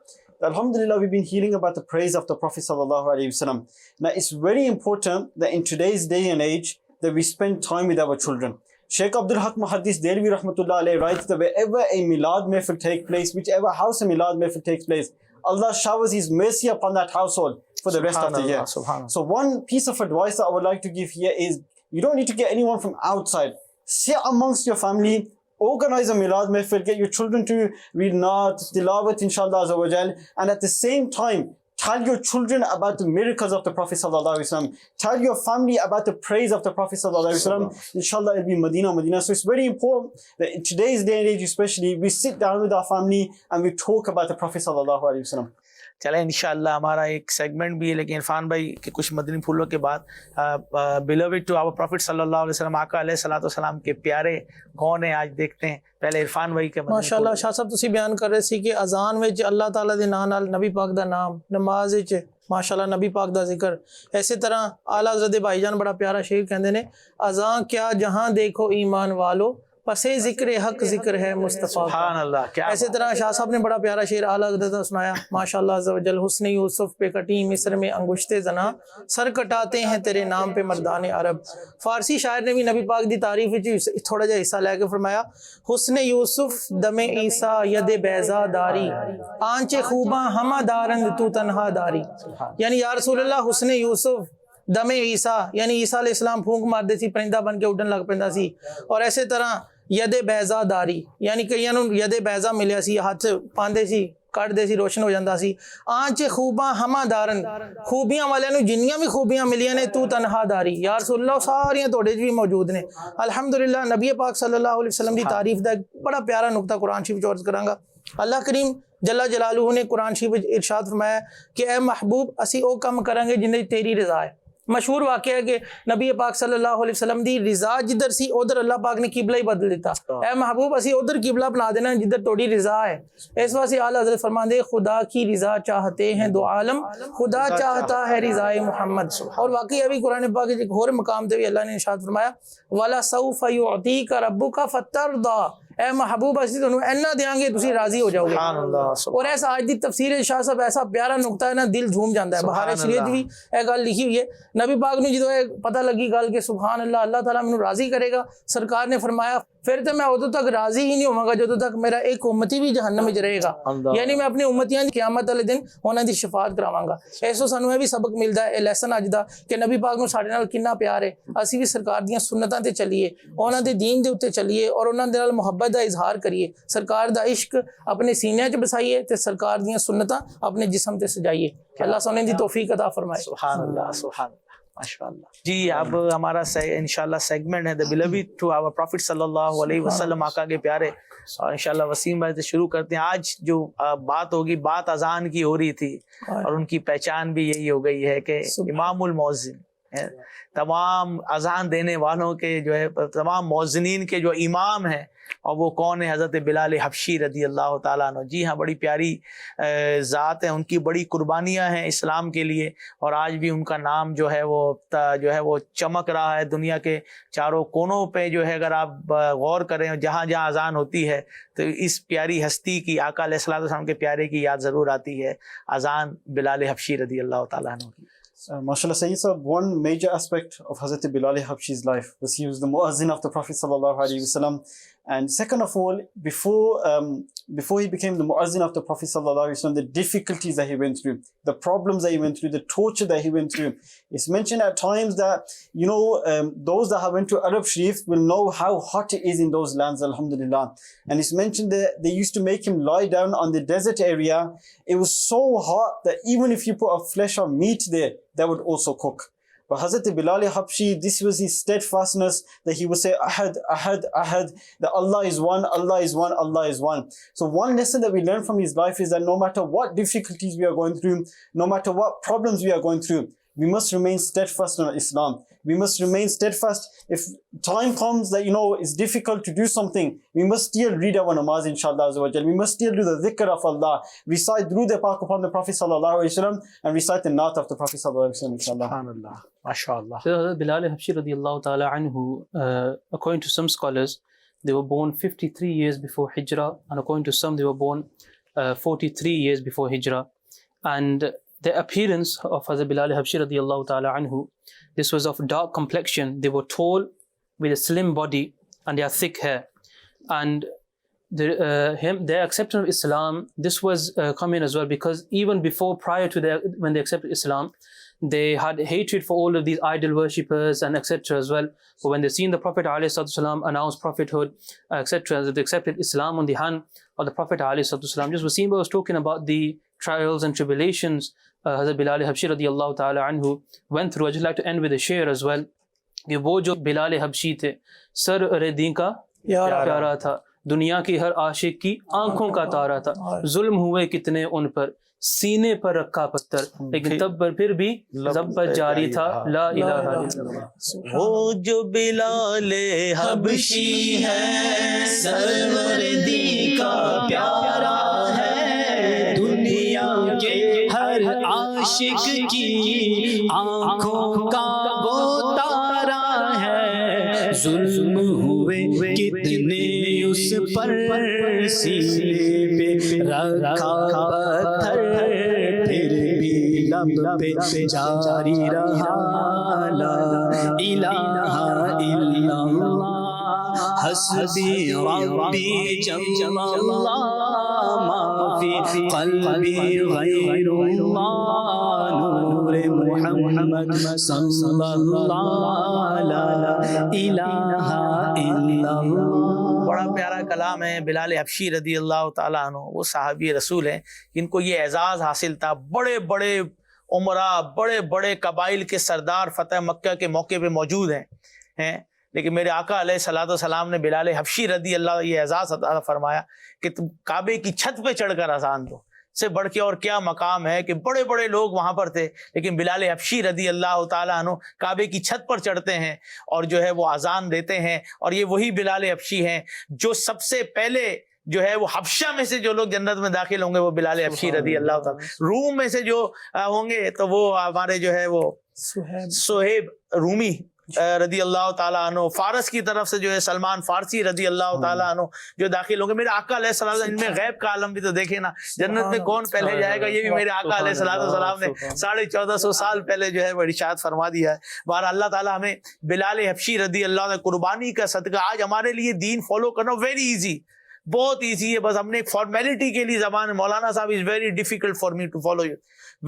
Alhamdulillah, we've been hearing about the praise of the Prophet sallallahu alaihi wasallam. Now, it's very important that in today's day and age, that we spend time with our children. Shaykh Abdul Haq Muhaddis Delvi rahmatullah alayhi writes that wherever a milad mehfil takes place, whichever house a milad mehfil takes place, Allah showers His mercy upon that household for the rest of the year. Subhanallah. So one piece of advice that I would like to give here is, you don't need to get anyone from outside. Sit amongst your family, organize a milad mehfil, get your children to read naat, tilawat inshallah azza wa jal, and at the same time, tell your children about the miracles of the Prophet sallallahu alaihi wasallam. Tell your family about the praise of the Prophet sallallahu alaihi wasallam. Inshallah, it'll be Medina. So it's very important that in today's day and age especially, we sit down with our family and we talk about the Prophet sallallahu alaihi wasallam. چلیں انشاءاللہ ہمارا ایک segment بھی ہے، لیکن عرفان بھائی کے کچھ مدنی پھولوں کے بعد beloved to our Prophet صلی اللہ علیہ وسلم آقا علیہ الصلوۃ والسلام کے پیارے کون ہیں آج دیکھتے ہیں. پہلے عرفان بھائی کے ماشاءاللہ شاہ صاحب تسی بیان کر رہے سی کہ اذان وچ اللہ تعالیٰ دے نام نال نبی پاک دا نام، نماز وچ ماشاءاللہ نبی پاک دا ذکر. اسی طرح اعلیٰ حضرت بھائی جان بڑا پیارا شعر کہندے نے، اذان کیا جہاں دیکھو ایمان والو، پسے ذکر حق ذکر ہے مصطفیٰ. سبحان اللہ. کیا اسی طرح شاہ صاحب نے بڑا پیارا شعر اعلیٰ حضرت سنایا ماشاءاللہ عز و جل. حسن یوسف پہ کٹی مصر میں انگشت زنا، سر کٹاتے ہیں تیرے نام پہ مردان عرب. فارسی شاعر نے بھی نبی پاک دی تعریف وچ تھوڑا جا حصہ لے کے فرمایا، حسن یوسف دم عیسیٰ ید بیضا داری، آنچ خوباں ہمہ دارند تو تنہا داری. یعنی یا رسول اللہ حسن یوسف دم عیسیٰ، یعنی عیسیٰ علیہ السلام پھونک مار دے سی پرندہ بن کے اڈن لگ پیندا سی. اور ایسے طرح ید بیضا داری، یعنی کئیاں نوں ید بیضا ملیا سی، ہاتھ پاندے سی کٹ دے سی روشن ہو جاتا سی. آنچ خوباں ہمہ دارن، خوبیاں والیاں نوں جنیاں بھی خوبیاں ملیاں نے تو تنہا داری. یا رسول اللہ ساریاں توڑے بھی موجود نے. الحمدللہ نبی پاک صلی اللہ علیہ وسلم دی تعریف دا ایک بڑا پیارا نقطہ قرآن شریف عرض کراں گا. اللہ کریم جل جلالہ نے قرآن شریف ارشاد فرمایا کہ اے محبوب اسی او کم کریں گے جن تیری رضا ہے. مشہور واقعہ ہے کہ نبی پاک صلی اللہ علیہ وسلم دی رضا جدھر سی ادھر اللہ پاک نے قبلہ ہی بدل دیتا. اے محبوب اسی ادھر قبلہ بنا دینا جدھر توڑی رضا ہے. اس واسطے اعلیٰ حضرت فرماندے خدا کی رضا چاہتے ہیں دو عالم، خدا چاہتا ہے رضائے محمد. اور واقعی ابھی قرآن پاک ایک اور مقام تے بھی اللہ نے ارشاد فرمایا وَلَسَوْفَ يُعْطِيكَ رَبُّكَ فَتَرْضَىٰ، اے محبوب ਅਸੀਂ ਤੁਹਾਨੂੰ ਇੰਨਾ ਦਿਆਂਗੇ ਤੁਸੀਂ ਰਾਜ਼ੀ ਹੋ ਜਾਓਗੇ سبحان اللہ اور ایسا آج دی تفسیر شاہ صاحب ایسا پیارا نقطہ ہے نا دل جھوم جاتا ہے بہار شریعت بھی یہ گل لکھی ہوئی ہے نبی پاک نے جدو پتہ لگی گل کہ سبحان اللہ اللہ تعالیٰ مینوں راضی کرے گا سرکار نے فرمایا پھر تو میں ادو تک راضی ہی نہیں ہوں گا جدو تک میرا ایک امتی بھی جہنم وچ رہے گا یعنی میں اپنے امتیاں دی قیامت والے دن انہاں دی شفاعت کراواں گا ایسو سانوں یہ بھی سبق ملدا ہے لیسن اج دا کہ نبی پاک نوں ساڈے نال کتنا پیار ہے اسی بھی سرکار دیاں سنتاں تے چلیے انہاں دے دین دے اوتے چلیے اور انہاں دے نال محبت دا اظہار کریے سرکار دا عشق اپنے سینے وچ بسائیے تے سرکار دیاں سنتاں اپنے جسم تے سجائیے اللہ سانوں دی توفیق عطا فرمائے سبحان اللہ سبحان اللہ ماشاء اللہ جی اب ہمارا انشاءاللہ سیگمنٹ ہے the beloved to our prophet صلی اللہ علیہ وسلم آقا کے پیارے اور انشاءاللہ وسیم بھائی سے شروع کرتے ہیں آج جو بات ہوگی بات اذان کی ہو رہی تھی اور ان کی پہچان بھی یہی ہو گئی ہے کہ امام المؤذن تمام اذان دینے والوں کے جو ہے تمام مؤذنین کے جو امام ہیں اور وہ کون ہے حضرت بلال حبشی رضی اللہ تعالیٰ عنہ جی ہاں بڑی پیاری ذات ہے ان کی بڑی قربانیاں ہیں اسلام کے لیے اور آج بھی ان کا نام جو ہے وہ چمک رہا ہے دنیا کے چاروں کونوں پہ جو ہے اگر آپ غور کریں جہاں جہاں اذان ہوتی ہے تو اس پیاری ہستی کی آقا علیہ الصلوۃ والسلام کے پیارے کی یاد ضرور آتی ہے اذان بلال حبشی رضی اللہ تعالیٰ عنہ کی MashaAllah, Sayyid Sahab, one major aspect of Hazrat Bilal Habshi's life was he was the muazzin of the Prophet sallallahu alaihi wasallam. And second of all, before he became the muazzin of the Prophet sallallahu alaihi wasallam, the difficulties that he went through, the problems that he went through, the torture that he went through. It's mentioned at times that, those that have went to Arab Sharif will know how hot it is in those lands, alhamdulillah. And it's mentioned that they used to make him lie down on the desert area. It was so hot that even if you put a flesh or meat there, that would also cook. But Hazrat Bilal Habshi, this was his steadfastness that he would say Ahad, Ahad, Ahad, that Allah is one, Allah is one, Allah is one. So one lesson that we learn from his life is that no matter what difficulties we are going through, no matter what problems we are going through, we must remain steadfast in Islam. We must remain steadfast. If time comes that, it's difficult to do something, we must still read our namaz, inshallah azza wa jal. We must still do the dhikr of Allah, recite Durood Pak upon the Prophet sallallahu alaihi wasallam, and recite the Naat of the Prophet sallallahu alaihi wasallam, inshallah. SubhanAllah, MashaAllah. So Bilal Habshi radiallahu ta'ala anhu, according to some scholars, they were born 53 years before Hijrah, and according to some, they were born 43 years before Hijrah. And the appearance of Hazrat Bilal Habshi radiallahu ta'ala anhu, this was of dark complexion. They were tall with a slim body and they had thick hair. And their acceptance of Islam, this was coming as well because even before, prior to when they accepted Islam, they had hatred for all of these idol worshippers and etc. as well. But when they seen the Prophet ﷺ announce prophethood, etc., they accepted Islam on the hand of the Prophet ﷺ. Just Wasim was talking about the trials and tribulations Hazrat Bilal Habshi radiallahu ta'ala anhu went through. I'd just like to end with a share as well. کہ وہ جو بلال حبشی تھے سر ردین کا پیارا تھا دنیا کی ہر عاشق کی آنکھوں کا تارا تھا ظلم ہوئے کتنے ان پر سینے پر رکھا پتھر لیکن تب پر پھر بھی ضبط جاری تھا لا الہ الا اللہ. وہ جو بلال حبشی ہے سروردی کا پیارا ہے دنیا کے ہر عاشق کی آنکھوں کا وہ تارا ہے ظلم ہوئے کتنے اس پر سینے پہ رکھا پتھر پھر بھی لب پہ جاری رہا لا الہ الا اللہ حسبی ربی جل اللہ ما فی قلبی غیر اللہ نور محمد صلی اللہ لا الہ الا اللہ. بڑا پیارا کلام ہے. بلال حبشی رضی اللہ تعالیٰ عنہ وہ صحابی رسول ہیں جن کو یہ اعزاز حاصل تھا. بڑے بڑے عمراء بڑے بڑے قبائل کے سردار فتح مکہ کے موقع پہ موجود ہیں لیکن میرے آقا علیہ الصلوۃ والسلام نے بلال حبشی رضی اللہ یہ اعزاز عطا فرمایا کہ تم کعبے کی چھت پہ چڑھ کر اذان دو. سے بڑھ کے اور کیا مقام ہے کہ بڑے بڑے لوگ وہاں پر تھے لیکن بلال حبشی رضی اللہ تعالیٰ عنہ کعبے کی چھت پر چڑھتے ہیں اور جو ہے وہ اذان دیتے ہیں. اور یہ وہی بلال حبشی ہیں جو سب سے پہلے جو ہے وہ حبشہ میں سے جو لوگ جنت میں داخل ہوں گے وہ بلال حبشی رضی اللہ تعالیٰ. روم میں سے جو ہوں گے تو وہ ہمارے جو ہے وہ صہیب رومی رضی اللہ تعالیٰ عنہ، فارس کی طرف سے جو ہے سلمان فارسی رضی اللہ تعالیٰ عنہ جو داخل ہوں گے. میرے آقا علیہ السلام ان میں غیب کا عالم بھی تو دیکھیں نا، جنت میں کون پہلے جائے گا یہ بھی میرے آقا علیہ السلام نے 1450 سال پہلے جو ہے وہ ارشاد فرما دیا ہے. بہرحال اللہ تعالیٰ ہمیں بلال حبشی رضی اللہ عنہ قربانی کا صدقہ، آج ہمارے لیے دین فالو کرنا ویری ایزی، بہت ایزی ہے. بس ہم نے ایک فارمیلٹی کے لیے زبان، مولانا صاحب is very difficult for me to follow you,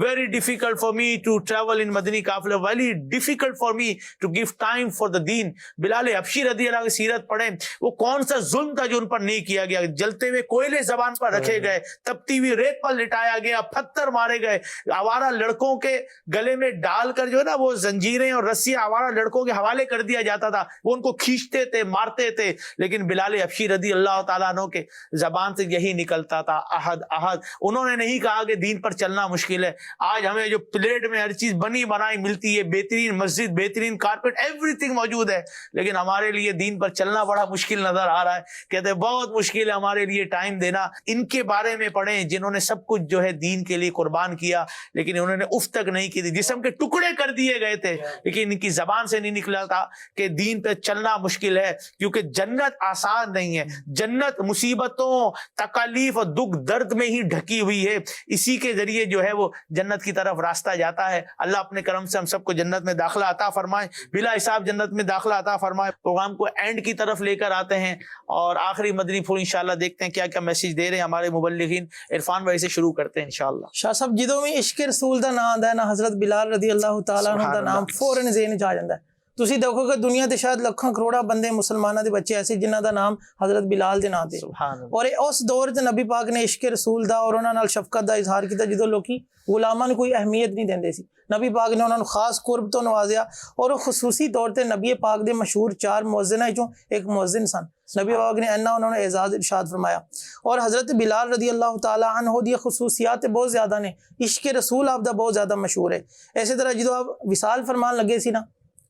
very difficult for me to travel in Madani Qafila, very difficult for me to give time for the deen. بلال حبشی رضی اللہ کی سیرت پڑھیں، وہ کون سا ظلم تھا جو ان پر نہیں کیا گیا. جلتے ہوئے کوئلے زبان پر رکھے گئے، تپتی ہوئی ریت پر لٹایا گیا، پتھر مارے گئے، آوارہ لڑکوں کے گلے میں ڈال کر جو ہے نا وہ زنجیریں اور رسیاں آوارہ لڑکوں کے حوالے کر دیا جاتا تھا، وہ ان کو کھینچتے تھے، مارتے تھے. لیکن بلال حبشی رضی اللہ تعالیٰ عنہ کے زبان سے یہی نکلتا تھا، احد احد. انہوں نے نہیں کہا کہ دین پر چلنا مشکل ہے. آج ہمیں جو پلیٹ میں ہر چیز بنی بنائی ملتی ہے، بہترین مسجد، بہترین کارپیٹ، ایوری تھنگ موجود ہے، لیکن ہمارے لیے دین پر چلنا بڑا مشکل نظر آ رہا ہے. کہتے ہیں بہت مشکل ہے ہمارے لیے ٹائم دینا. ان کے بارے میں پڑھیں جنہوں نے سب کچھ جو ہے دین کے لیے قربان کیا، لیکن انہوں نے اف تک نہیں کی تھی، جسم کے ٹکڑے کر دیے گئے تھے، لیکن ان کی زبان سے نہیں نکلا تھا کہ دین پہ چلنا مشکل ہے. کیونکہ جنت آسان نہیں ہے، جنت مصیبتوں، تکالیف اور دکھ درد میں ہی ڈھکی ہوئی ہے. اسی کے ذریعے جو ہے وہ جنت کی طرف راستہ جاتا ہے. اللہ اپنے کرم سے ہم سب کو جنت میں داخلہ عطا فرمائے، بلا حساب جنت میں داخلہ عطا فرمائے. پروگرام کو اینڈ کی طرف لے کر آتے ہیں اور آخری مدنی پھول انشاءاللہ دیکھتے ہیں کیا کیا میسج دے رہے ہیں ہمارے مبلغین. عرفان بھائی سے شروع کرتے ہیں انشاءاللہ. شاہ صاحب جدوں میں عشق رسول دا نام آندا ہے نا، حضرت بلال رضی اللہ تعالیٰ عنہ دا نام فوراً ذہن وچ آ جاندا ہے. تسی دیکھو کہ دنیا تے شاید لکھاں کروڑا بندے مسلماناں دے بچے ایسے جنہاں دا نام حضرت بلال دے نام تے، اور اس دور تے نبی پاک نے عشق رسول دا اور انہاں نال شفقت دا اظہار کیتا جدوں لوکی غلاماں نوں کوئی اہمیت نہیں دیندے سی. نبی پاک نے انہاں نوں خاص قرب تو نوازیا، اور وہ خصوصی طور تے نبی پاک دے مشہور 4 مؤذناں وچوں ایک مؤذن سن. نبی پاک نے انہوں نے اعزاز ارشاد فرمایا. اور حضرت بلال رضی اللہ تعالیٰ عنہ دی خصوصیات بہت زیادہ نے. عشق رسول آپ دا بہت زیادہ مشہور ہے. اسی طرح جدوں آپ وصال فرمان لگے سی نا،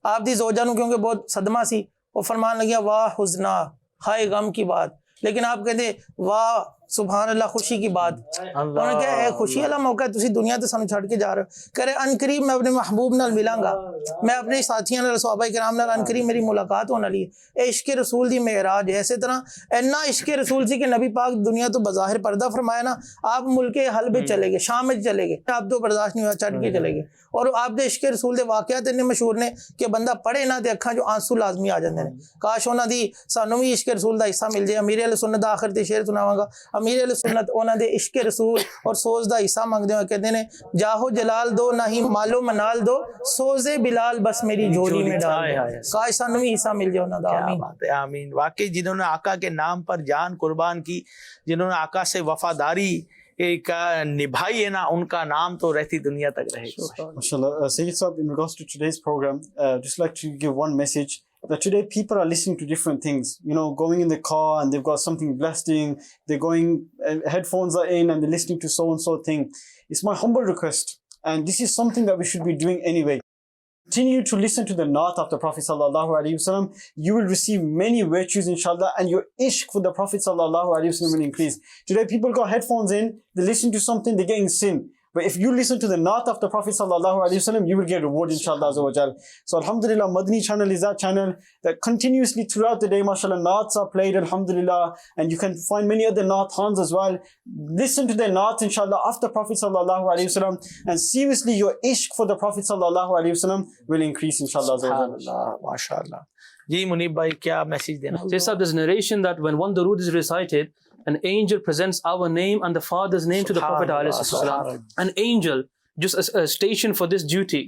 آپ دی زوجہ نوں کیونکہ بہت صدمہ سی، وہ فرمان لگیا واہ حزنا، ہائے غم کی بات، لیکن آپ کہتے واہ سبحان اللہ خوشی کی بات. انہوں نے کہا اے خوشی والا موقع ہے، تسی دنیا تے سانو چھڈ کے جا رہے ہو. کہہ رہے ان قریب میں اپنے محبوب نال ملاں گا، میں اپنے ساتھیاں نال صحابہ کرام نال ان قریب میری ملاقات ہونے والی ہے. اے عشق رسول دی معراج ہے. اسی طرح اینا عشق رسول سی کہ نبی پاک دنیا تو بظاہر پردہ فرمایا نا، آپ ملک حلب چلے گئے، شام وچ چلے گئے، آپ تو برداشت نہیں ہوا، چھڈ کے چلے گئے. اور آپ دے عشق رسول دے واقعات اتنے مشہور نے کہ بندہ پڑھے نہ تے اکھاں جو آنسو لازمی آ جاندے نے. کاش انہاں دی سانوں بھی عشق رسول دا حصہ مل جائے. امیر اہل سنت دا آخر تے شعر سناواں گا. امیر اہل سنت انہاں دے عشق رسول اور سوز دا حصہ مانگدے ہوئے کہتے ہیں جاہو جلال دو نہیں مالو منال دو، سوز بلال بس میری جھولی میں ڈال دو. کاش سانوں بھی حصہ مل جائے انہاں دا. آمین آمین. واقعی جنہوں نے آقا کے نام پر جان قربان کی، جنہوں نے آقا سے وفاداری ایک نبھائی ہے نا، ان کا نام تو رہتی دنیا تک رہے گا. MashaAllah. Sayyid Sahab, in regards to today's program, just like to give one message that today people are listening to different things, you know, going in the car and they've got something blasting, they're going, headphones are in and they're listening to so and so thing. It's my humble request, and this is something that we should be doing anyway. Continue to listen to the naat of the Prophet sallallahu alaihi wasallam. You will receive many virtues inshallah, and your ishq for the Prophet sallallahu alaihi wasallam will increase. Today people got headphones in, they listen to something, they're getting sin. But if you listen to the naat of the Prophet sallallahu alaihi wasallam, you will get reward inshallah azza wa jal. So alhamdulillah, Madani channel is that channel that continuously throughout the day, mashallah, naats are played, alhamdulillah, and you can find many other naat khans as well. Listen to the naats inshallah of the Prophet sallallahu alaihi wasallam, and seriously your ishq for the Prophet sallallahu alaihi wasallam will increase inshallah azza wa jal. MashaAllah. جی منیب بھائی کیا message دینا؟ There's a narration that when one durood is recited, an angel presents our name and the father's name to the Prophet ﷺ. An angel, just a station for this duty.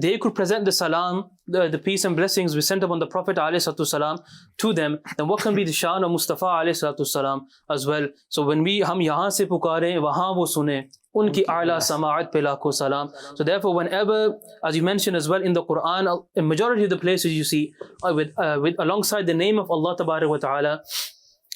They could present the salam, the peace and blessings we sent upon the Prophet ﷺ to them. Then what can be the shan of Mustafa ﷺ as well? So when hum yahan se pukare, wahan wo sune. Unki a'la sama'at pe lakho salam. So therefore, whenever, as you mentioned as well in the Quran, in majority of the places you see, with alongside the name of Allah Tabarak wa Ta'ala,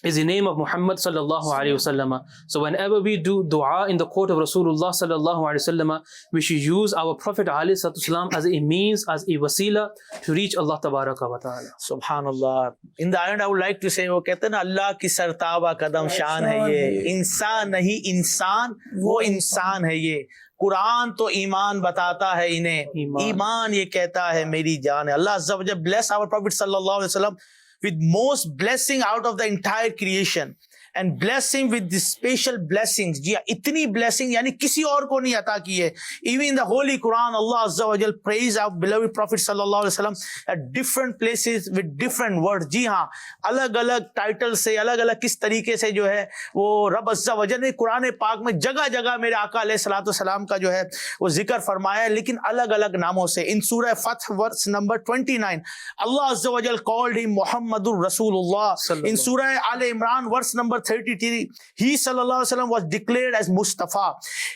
is the name of Muhammad sallallahu alaihi wasallam. So whenever we do dua in the court of Rasulullah sallallahu alaihi wasallam, we should use our Prophet alaihi wasallam as a means, as a wasila to reach Allah tabaraka wa ta'ala. Subhanallah. In the end I would like to say, وہ کہتے ہیں نا اللہ کی سرتابہ قدم شان ہے یہ، انسان نہیں انسان وہ انسان ہے یہ. قرآن تو ایمان بتاتا ہے انہیں, ایمان یہ کہتا ہے میری جان ہے. اللہ عز و جل bless our Prophet sallallahu alaihi wasallam with most blessing out of the entire creation and bless him with the special blessings. جی اتنی blessing یعنی کسی اور کو نہیں عطا کی ہے. Even in the Holy Quran, Allah Azza wa Jal praise our beloved Prophet sallallahu alaihi wasallam at different places with different words. جی ہاں, الگ الگ ٹائٹل سے, الگ الگ کس طریقے سے جو ہے وہ رب عز و جل نے قرآن پاک میں جگہ جگہ میرے آقا علیہ الصلوۃ والسلام کا جو ہے وہ ذکر فرمایا ہے, لیکن الگ الگ ناموں سے. In Surah Fath verse number 29, Allah Azza wa Jal called him Muhammadur Rasulullah. In Surah Al Imran verse number 33, he sallallahu alaihi wasallam was declared as Mustafa.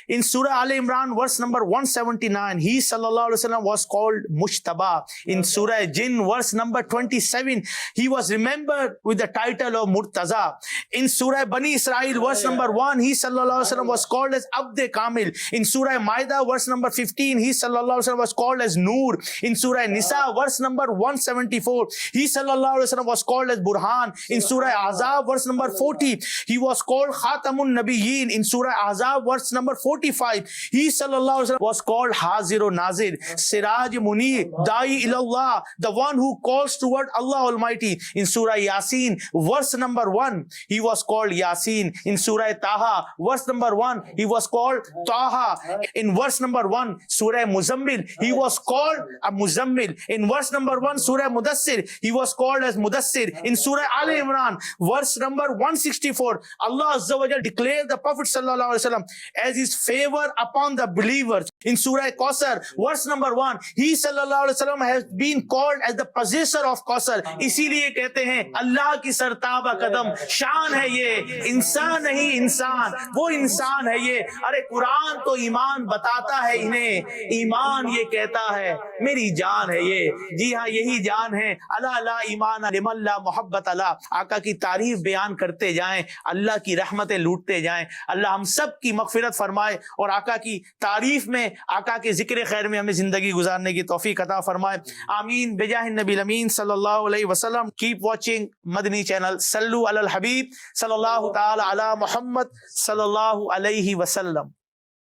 In Surah Al Imran verse number 179, he sallallahu alaihi wasallam was called Mushtaba. In Surah Jinn verse number 27, he was remembered with the title of Murtaza. In Surah Bani Israel verse number 1, he sallallahu alaihi wasallam was called as Abd Kamil. In Surah Maida verse number 15, he sallallahu alaihi wasallam was called as Noor. In Surah Nisa verse number 174, he sallallahu alaihi wasallam was called as Burhan. In Surah Ahzab verse number 40, he was called Khatamun Nabiyyin. In Surah Ahzab verse number 45, he sallallahu alaihi wasallam was called Hazir o Nazir, Siraj Munir, Da'i ilallah, the one who calls toward Allah Almighty. In Surah Yasin verse number 1, he was called Yasin. In Surah Taha verse number 1, he was called Taha. In verse number 1, Surah Muzammil, he was called a Muzammil. In verse number 1, Surah Mudassir, he was called as Mudassir. In Surah Al Imran verse number 164, Allah Azza wa Jal declared the Prophet sallallahu alaihi wasallam as his favor upon the believers. In Surah Kausar verse number 1, he sallallahu alaihi wasallam has been called as the possessor of Kausar. اسی لیے کہتے ہیں اللہ کی سرتابہ قدم شان ہے یہ, انسان نہیں انسان, وہ انسان ہے یہ. ارے قرآن تو ایمان بتاتا ہے انہیں, ایمان یہ کہتا ہے میری جان ہے یہ. جی ہاں, یہی جان ہے. اللہ لا ایمان لمن لا محبت اللہ. آقا کی تعریف بیان کرتے جائیں, اللہ کی رحمتیں لوٹتے جائیں. اللہ ہم سب کی مغفرت فرمائے اور آقا کی تعریف میں, آقا کے ذکر خیر میں ہمیں زندگی گزارنے کی توفیق عطا فرمائے. آمین بجاہ النبی الامین صلی اللہ علیہ وسلم. Keep watching Madani channel. Sallu ala al-Habib sallallahu ta'ala ala Muhammad sallallahu alayhi wasallam.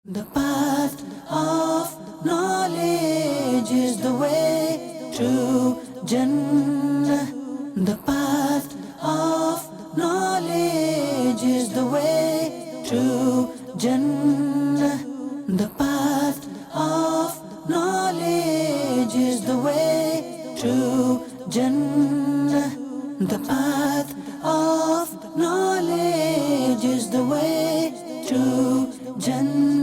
The path of knowledge is the way to Jannah. The path of knowledge is the way to Jannah. The path of knowledge is the way to Jannah. The path of knowledge is the way to Jannah.